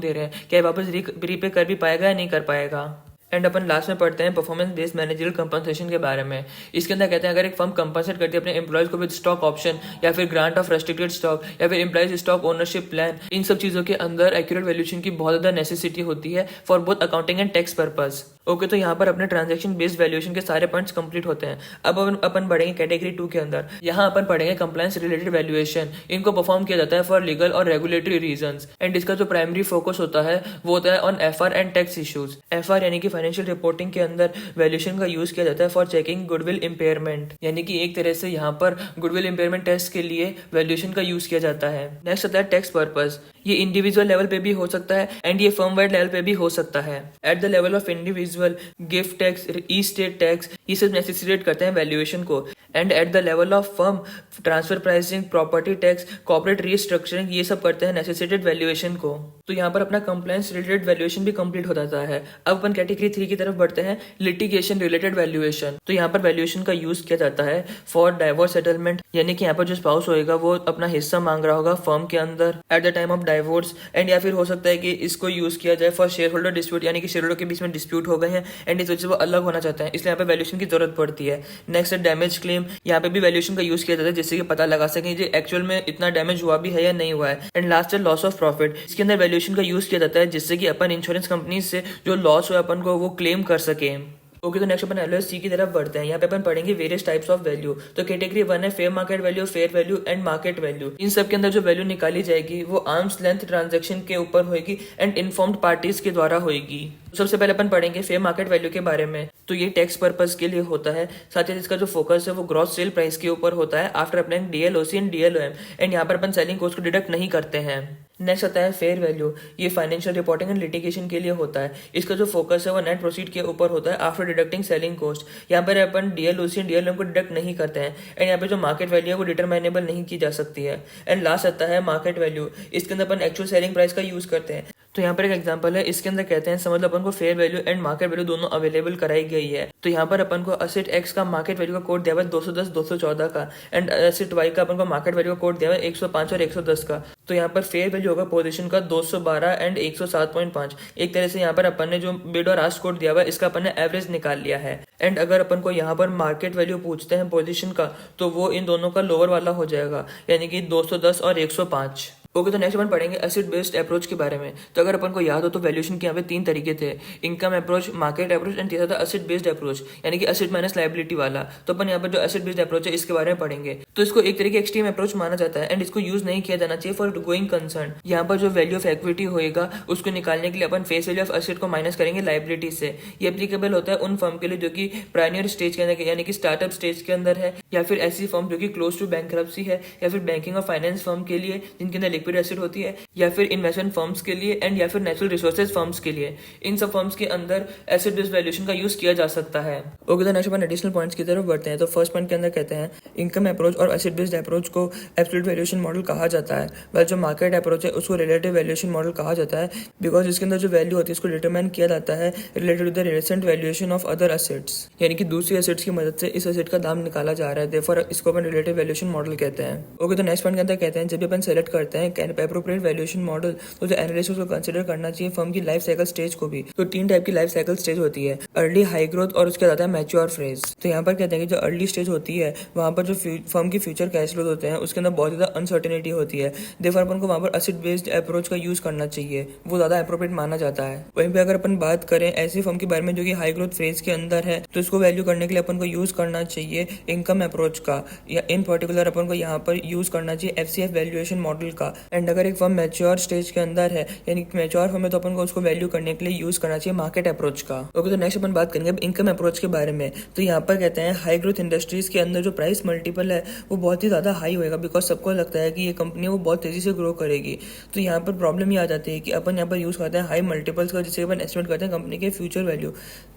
दे रहे हैं, क्या वापस रीपे कर भी पाएगा या नहीं कर पाएगा। एंड अपन लास्ट में पढ़ते हैं परफॉर्मेंस बेस्ड मैनेजरियल कंपनसेशन के बारे में। इसके अंदर कहते हैं अगर एक फर्म कंपनसेट करती है अपने एम्प्लॉयज को विद स्टॉक ऑप्शन या फिर ग्रांट ऑफ रेस्ट्रिक्टेड स्टॉक या फिर एम्प्लॉयज स्टॉक ओनरशिप प्लान, इन सब चीजों के अंदर एक्यूरेट वैल्यूएशन की बहुत ज्यादा नेसेसिटी होती है for both accounting and tax purpose. Okay, तो यहाँ पर अपने ट्रांजैक्शन बेस्ड वैल्यूएशन के सारे पॉइंट्स कंप्लीट होते हैं। अब अपन पढ़ेंगे कैटेगरी 2 के अंदर। यहाँ अपन पढ़ेंगे कंप्लायंस रिलेटेड वैल्यूएशन। इनको परफॉर्म किया जाता है फॉर लीगल और रेगुलेटरी रीजंस एंड इसका जो प्राइमरी फोकस होता है वो होता है on FR and tax issues. FR यानी कि फाइनेंशियल रिपोर्टिंग के अंदर वैल्यूएशन का यूज किया जाता है फॉर चेकिंग गुडविल इम्पेयरमेंट, यानी कि एक तरह से यहाँ पर गुडविल इम्पेयरमेंट टेस्ट के लिए वैल्यूएशन का यूज किया जाता है। नेक्स्ट आता है टैक्स पर्पस। ये इंडिविजुअल लेवल पे भी हो सकता है एंड ये फर्म वाइड लेवल पे भी हो सकता है। At the level of individual gift tax, E state tax, ये सब नेसेसिटेट करते हैं वैल्यूएशन को। And at the level of firm transfer pricing, property tax, corporate restructuring, ये सब करते हैं नेसेसिटेड वैल्यूएशन को। तो यहाँ पर अपना कंप्लायंस रिलेटेड वैल्यूएशन भी कंप्लीट हो जाता है। अब अपन कैटेगरी 3 की तरफ बढ़ते हैं, लिटिगेशन रिलेटेड वैल्यूएशन। तो यहाँ पर वैल्यूएशन का यूज किया जाता है फॉर डाइवोर्स सेटलमेंट, यानी कि यहाँ पर जो स्पाउस होगा वो अपना हिस्सा मांग रहा होगा फर्म के अंदर at the time of divorce. And या फिर हो सकता है कि इसको यूज किया जाए फॉर शेयर होल्डर डिस्प्यूट, यानी कि शेयर होल्डर के बीच में डिस्प्यूट हो गए हैं एंड इस वजह से वो अलग होना चाहते हैं, इसलिए यहाँ पे वैल्यूएशन की जरूरत पड़ती है। नेक्स्ट डैमेज क्लेम, यहाँ पे भी वैल्यूएशन का यूज किया जाता है जिससे कि पता लगा सके कि एक्चुअल में इतना डैमेज हुआ भी है या नहीं हुआ है। एंड लास्ट है लॉस ऑफ प्रॉफिट। इसके अंदर वैल्यूएशन का यूज किया जाता है जिससे कि अपन इंश्योरेंस कंपनी से जो लॉस हुआ अपन को वो क्लेम कर सके। ओके, तो नेक्स्ट अपन LOC की तरफ बढ़ते हैं। यहाँ पे अपन पढ़ेंगे वेरियस टाइप्स ऑफ वैल्यू। तो कैटेगरी 1 है fair market value, fair value and market value. इन सब के अंदर जो वैल्यू निकाली जाएगी वो आर्म्स लेंथ ट्रांजैक्शन के ऊपर होगी एंड इन्फॉर्म्ड पार्टीज के द्वारा होगी। तो सबसे पहले अपन पढ़ेंगे फेयर मार्केट वैल्यू के बारे में। तो ये टैक्स पर्पज के लिए होता है, साथ ही इसका जो फोकस है वो ग्रॉस सेल प्राइस के ऊपर होता है after applying DLOC and DLOM and यहाँ पर अपन सेलिंग कॉस्ट को डिडक्ट नहीं करते हैं। नेक्स्ट आता है फेयर वैल्यू। ये फाइनेंशियल रिपोर्टिंग एंड लिटिगेशन के लिए होता है। इसका जो फोकस है वो नेट प्रोसीड के ऊपर होता है आफ्टर डिडक्टिंग सेलिंग कॉस्ट। यहाँ पर अपन DLOC एंड DLOM को डिडक्ट नहीं करते हैं एंड यहाँ पे जो मार्केट वैल्यू है वो डिटरमाइनेबल नहीं की जा सकती है। एंड लास्ट आता है मार्केट वैल्यू। इसके अंदर अपन एक्चुअल सेलिंग प्राइस का यूज करते हैं। तो यहाँ पर एक एग्जांपल है, इसके अंदर कहते हैं समझ लो अपन को fair value and market value दोनों अवेलेबल कराई गई है। तो यहाँ पर अपन को असेट एक्स का मार्केट वैल्यू का कोड दिया हुआ है 210 214 का एंड असेट वाई का अपन को मार्केट वैल्यू का कोड दिया हुआ है 105 और 110 का। तो यहाँ पर फेयर वैल्यू होगा पोजीशन का 212 एंड 107.5। एक तरह से यहाँ पर अपन ने जो बिड और आस्क कोड दिया हुआ है इसका अपन ने एवरेज निकाल लिया है। एंड अगर अपन को यहाँ पर मार्केट वैल्यू पूछते हैं पोजीशन का तो वो इन दोनों का लोअर वाला हो जाएगा, यानी कि 210 और 105। ओके, तो नेक्स्ट अपन पढ़ेंगे एसेट बेस्ड अप्रोच के बारे में। तो अगर अपन को याद हो तो वैल्यूएशन के यहाँ पे 3 तरीके थे, income approach, market approach and तीसरा था एसेट बेस्ड अप्रोच, यानी कि एसेट माइनस लायबिलिटी वाला। तो अपन यहाँ पर जो एसेट बेस्ड अप्रोच है इसके बारे में पढ़ेंगे। तो इसको एक तरीके एक्सट्रीम अप्रोच माना जाता है एंड इसको यूज नहीं किया जाना चाहिए फॉर गोइंग कंसर्न। यहाँ पर जो वैल्यू ऑफ इक्विटी होगा उसको निकालने के लिए अपन फेस वैल्यू ऑफ एसेट को माइनस करेंगे लायबिलिटी से। ये एप्लीकेबल होता है उन फर्म के लिए जो कि प्राइमरी स्टेज के अंदर यानी कि स्टार्टअप स्टेज के अंदर है, या फिर ऐसी फर्म जो कि क्लोज टू बैंकरप्सी है, या फिर बैंकिंग और फाइनेंस फर्म के लिए जिनके अंदर लिक्विड एसेट होती है, या फिर इन्वेस्टमेंट फर्म्स के लिए एंड या फिर नेचुरल रिसोर्सेज फर्म्स के लिए। इन सब फर्म्स के अंदर एसेट बेस्ड वैल्यूएशन का यूज किया जा सकता है। ओके, तो नेक्स्ट अपन एडिशनल पॉइंट्स की तरफ बढ़ते हैं। तो फर्स्ट पॉइंट के अंदर कहते हैं इनकम अप्रोच और एसेट बेस्ड अप्रोच को एब्सोल्यूट वैल्यूएशन मॉडल कहा जाता है, वह जो मार्केट अप्रोच है उसको रिलेटिव वैल्यूएशन मॉडल कहा जाता है, बिकॉज इसके अंदर जो वैल्यू होती है उसको डिटरमाइन किया जाता है related to the recent valuation of other assets, यानी कि दूसरी एसेट्स की मदद से इस एसेट का दाम निकाला जा रहा है, देयरफॉर इसको अपन रिलेटिव वैल्यूएशन मॉडल कहते हैं। ओके, तो नेक्स्ट पॉइंट के अंदर कहते हैं जब भी अपन सेलेक्ट करते हैं एप्रोप्रिएट वैल्यूएशन मॉडल, तो जो एनालिस्ट को कंसीडर करना चाहिए फर्म की लाइफ साइकिल स्टेज को भी। तो 3 टाइप की लाइफ साइकिल स्टेज होती है, अर्ली, हाई ग्रोथ और उसके बाद मैच्योर फेज। तो यहाँ पर कहते हैं कि जो अर्ली स्टेज होती है वहाँ पर जो फर्म की फ्यूचर कैश फ्लोज होते हैं उसके अंदर बहुत ज़्यादा अनसर्टेनिटी होती है, देयरफॉर अपन को वहाँ पर एसेट बेस्ड अप्रोच का यूज करना चाहिए, वो ज़्यादा अप्रोप्रिएट माना जाता है। वहीं पे अगर अपन बात करें ऐसी फर्म के बारे में जो कि हाई ग्रोथ फेज के अंदर है, तो इसको वैल्यू करने के लिए अपन को यूज करना चाहिए इनकम अप्रोच का, या इन पर्टिकुलर अपन को यहाँ पर यूज करना चाहिए एफसीएफ वैल्यूएशन मॉडल का। एंड अगर एक फर्म मैच्योर स्टेज के अंदर है, यानी मैच्योर फर्म है, तो अपन को उसको वैल्यू करने के लिए यूज करना चाहिए मार्केट अप्रोच का। ओके, तो नेक्स्ट अपन बात करेंगे अब इनकम अप्रोच के बारे में। तो यहाँ पर कहते हैं हाई ग्रोथ इंडस्ट्रीज के अंदर जो प्राइस मल्टीपल है वो बहुत ही ज्यादा हाई होएगा, बिकॉज सबको लगता है कि ये कंपनी वो बहुत तेजी से ग्रो करेगी। तो यहाँ पर प्रॉब्लम ये आ जाती है कि अपन यहाँ पर यूज करते हैं हाई मल्टीपल्स का, जिससे अपन एस्टिमेट करते हैं कंपनी के फ्यूचर वैल्यू,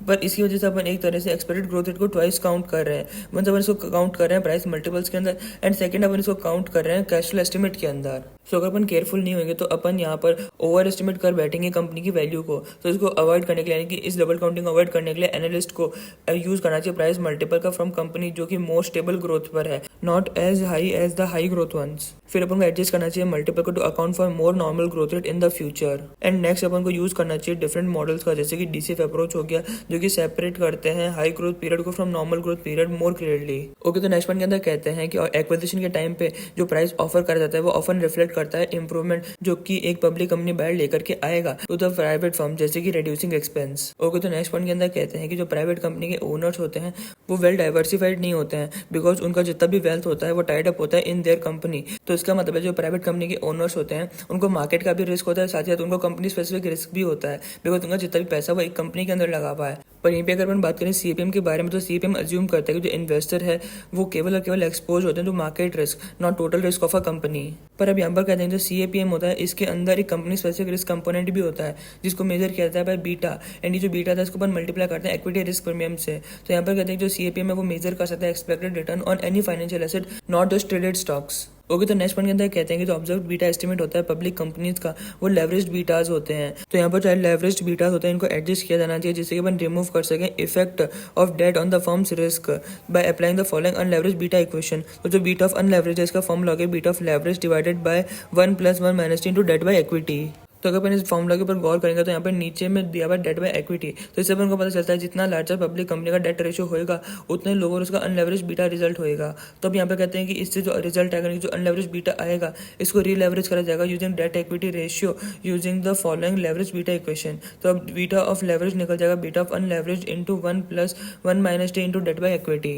पर इसकी वजह से अपन एक तरह से एक्सपेक्टेड ग्रोथ रेट को ट्वाइस काउंट कर रहे हैं। वन अपन इसको काउंट कर रहे हैं प्राइस मल्टीपल्स के अंदर, एंड सेकंड अपन इसको काउंट कर रहे हैं कैश फ्लो एस्टिमेट के अंदर। सो अगर अपन केयरफुल नहीं होंगे तो अपन यहाँ पर ओवर एस्टिमेट कर बैठेंगे कंपनी की वैल्यू को। तो इसको अवॉइड करने के लिए, यानी कि इस डबल काउंटिंग अवॉइड करने के लिए एनालिस्ट को यूज करना चाहिए प्राइस मल्टीपल का फ्रॉम कंपनी जो कि मोर स्टेबल ग्रोथ पर है, not as high as the high growth ones. फिर अपन को एडजस्ट करना चाहिए मल्टीपल को to account for more normal growth rate in the future. And next अपन को यूज करना चाहिए डिफरेंट मॉडल्स का, जैसे कि डीसीएफ अप्रोच हो गया, जो कि सेपरेट करते हैं हाई ग्रोथ पीरियड को from normal growth period more clearly. Okay, तो नेक्स्ट पॉइंट के अंदर कहते हैं कि एक्विजिशन के टाइम पे जो प्राइस ऑफर करा जाता है वो ऑफन रिफ्लेक्ट करता है इंप्रूवमेंट जो कि एक पब्लिक कंपनी बाहर लेकर के आएगा टू द प्राइवेट फर्म, जैसे कि रिड्यूसिंग एक्सपेंस। ओके, तो नेक्स्ट पॉइंट के अंदर कहते हैं कि जो प्राइवेट कंपनी के ओनर्स होते हैं वो वेल डाइवर्सिफाइड नहीं होते हैं, बिकॉज उनका जितना भी वेल्थ होता है वो टाइड अप होता है इन देयर कंपनी। तो इसका मतलब है जो प्राइवेट कंपनी के ओनर्स होते हैं उनको मार्केट का भी रिस्क होता है, साथ ही साथ उनको कंपनी स्पेसिफिक रिस्क भी होता है, बिकॉज उनका जितना भी पैसा वो एक कंपनी के अंदर लगा हुआ है। पर यहीं पे अगर अपन बात करें सीपीएम के बारे में, तो सीपीएम अज्यूम करता है कि जो इन्वेस्टर है वो केवल और केवल एक्सपोज होते हैं to market risk, not total risk of a company. पर अब यहाँ पर कहते हैं जो सीएपीएम होता है इसके अंदर एक कंपनी स्पेसिफिक रिस्क कंपोनेंट भी होता है, जिसको मेजर किया जाता है बाय बीटा, एंड ये जो बीटा था इसको अपन मल्टीप्लाई करते हैं इक्विटी रिस्क प्रीमियम से। तो यहाँ पर कहते हैं जो सीएपीएम है वो मेजर कर सकता है expected return on any financial asset, not just traded stocks. Okay, तो नेक्स्ट पॉइंट के अंदर कहते हैं कि जो ऑब्जर्व बीटा एस्टिमेट होता है पब्लिक कंपनीज का वो लेवरेज्ड बीटाज होते हैं। तो यहाँ पर चाहे लेवरेज्ड बीटाज होते हैं इनको एडजस्ट किया जाना चाहिए, जिससे कि अपन रिमूव कर सकें effect of debt on the firm's risk by applying the following unlevered beta equation. तो जो बीटा ऑफ अनलेवरेज है इसका फॉर्मूला है beta of leverage divided by 1 + 1 - t into debt by equity. तो अगर अपन इस फॉर्मूला के ऊपर गौर करेंगे तो यहाँ पर नीचे में दिया हुआ डेट बाय इक्विटी, तो इससे अपन को पता चलता है जितना लार्जर पब्लिक कंपनी का डेट रेशियो होगा उतने लोअर उसका अनलेवरेज बीटा रिजल्ट होएगा। तो अब यहाँ पे कहते हैं कि इससे जो रिजल्ट आएगा, जो अनलेवरेज बीटा आएगा, इसको रीलेवरेज करा जाएगा using debt equity ratio using the following leverage beta equation. तो अब बीटा ऑफ लेवरेज निकल जाएगा beta of unleverage into 1 + 1 - t into debt by equity.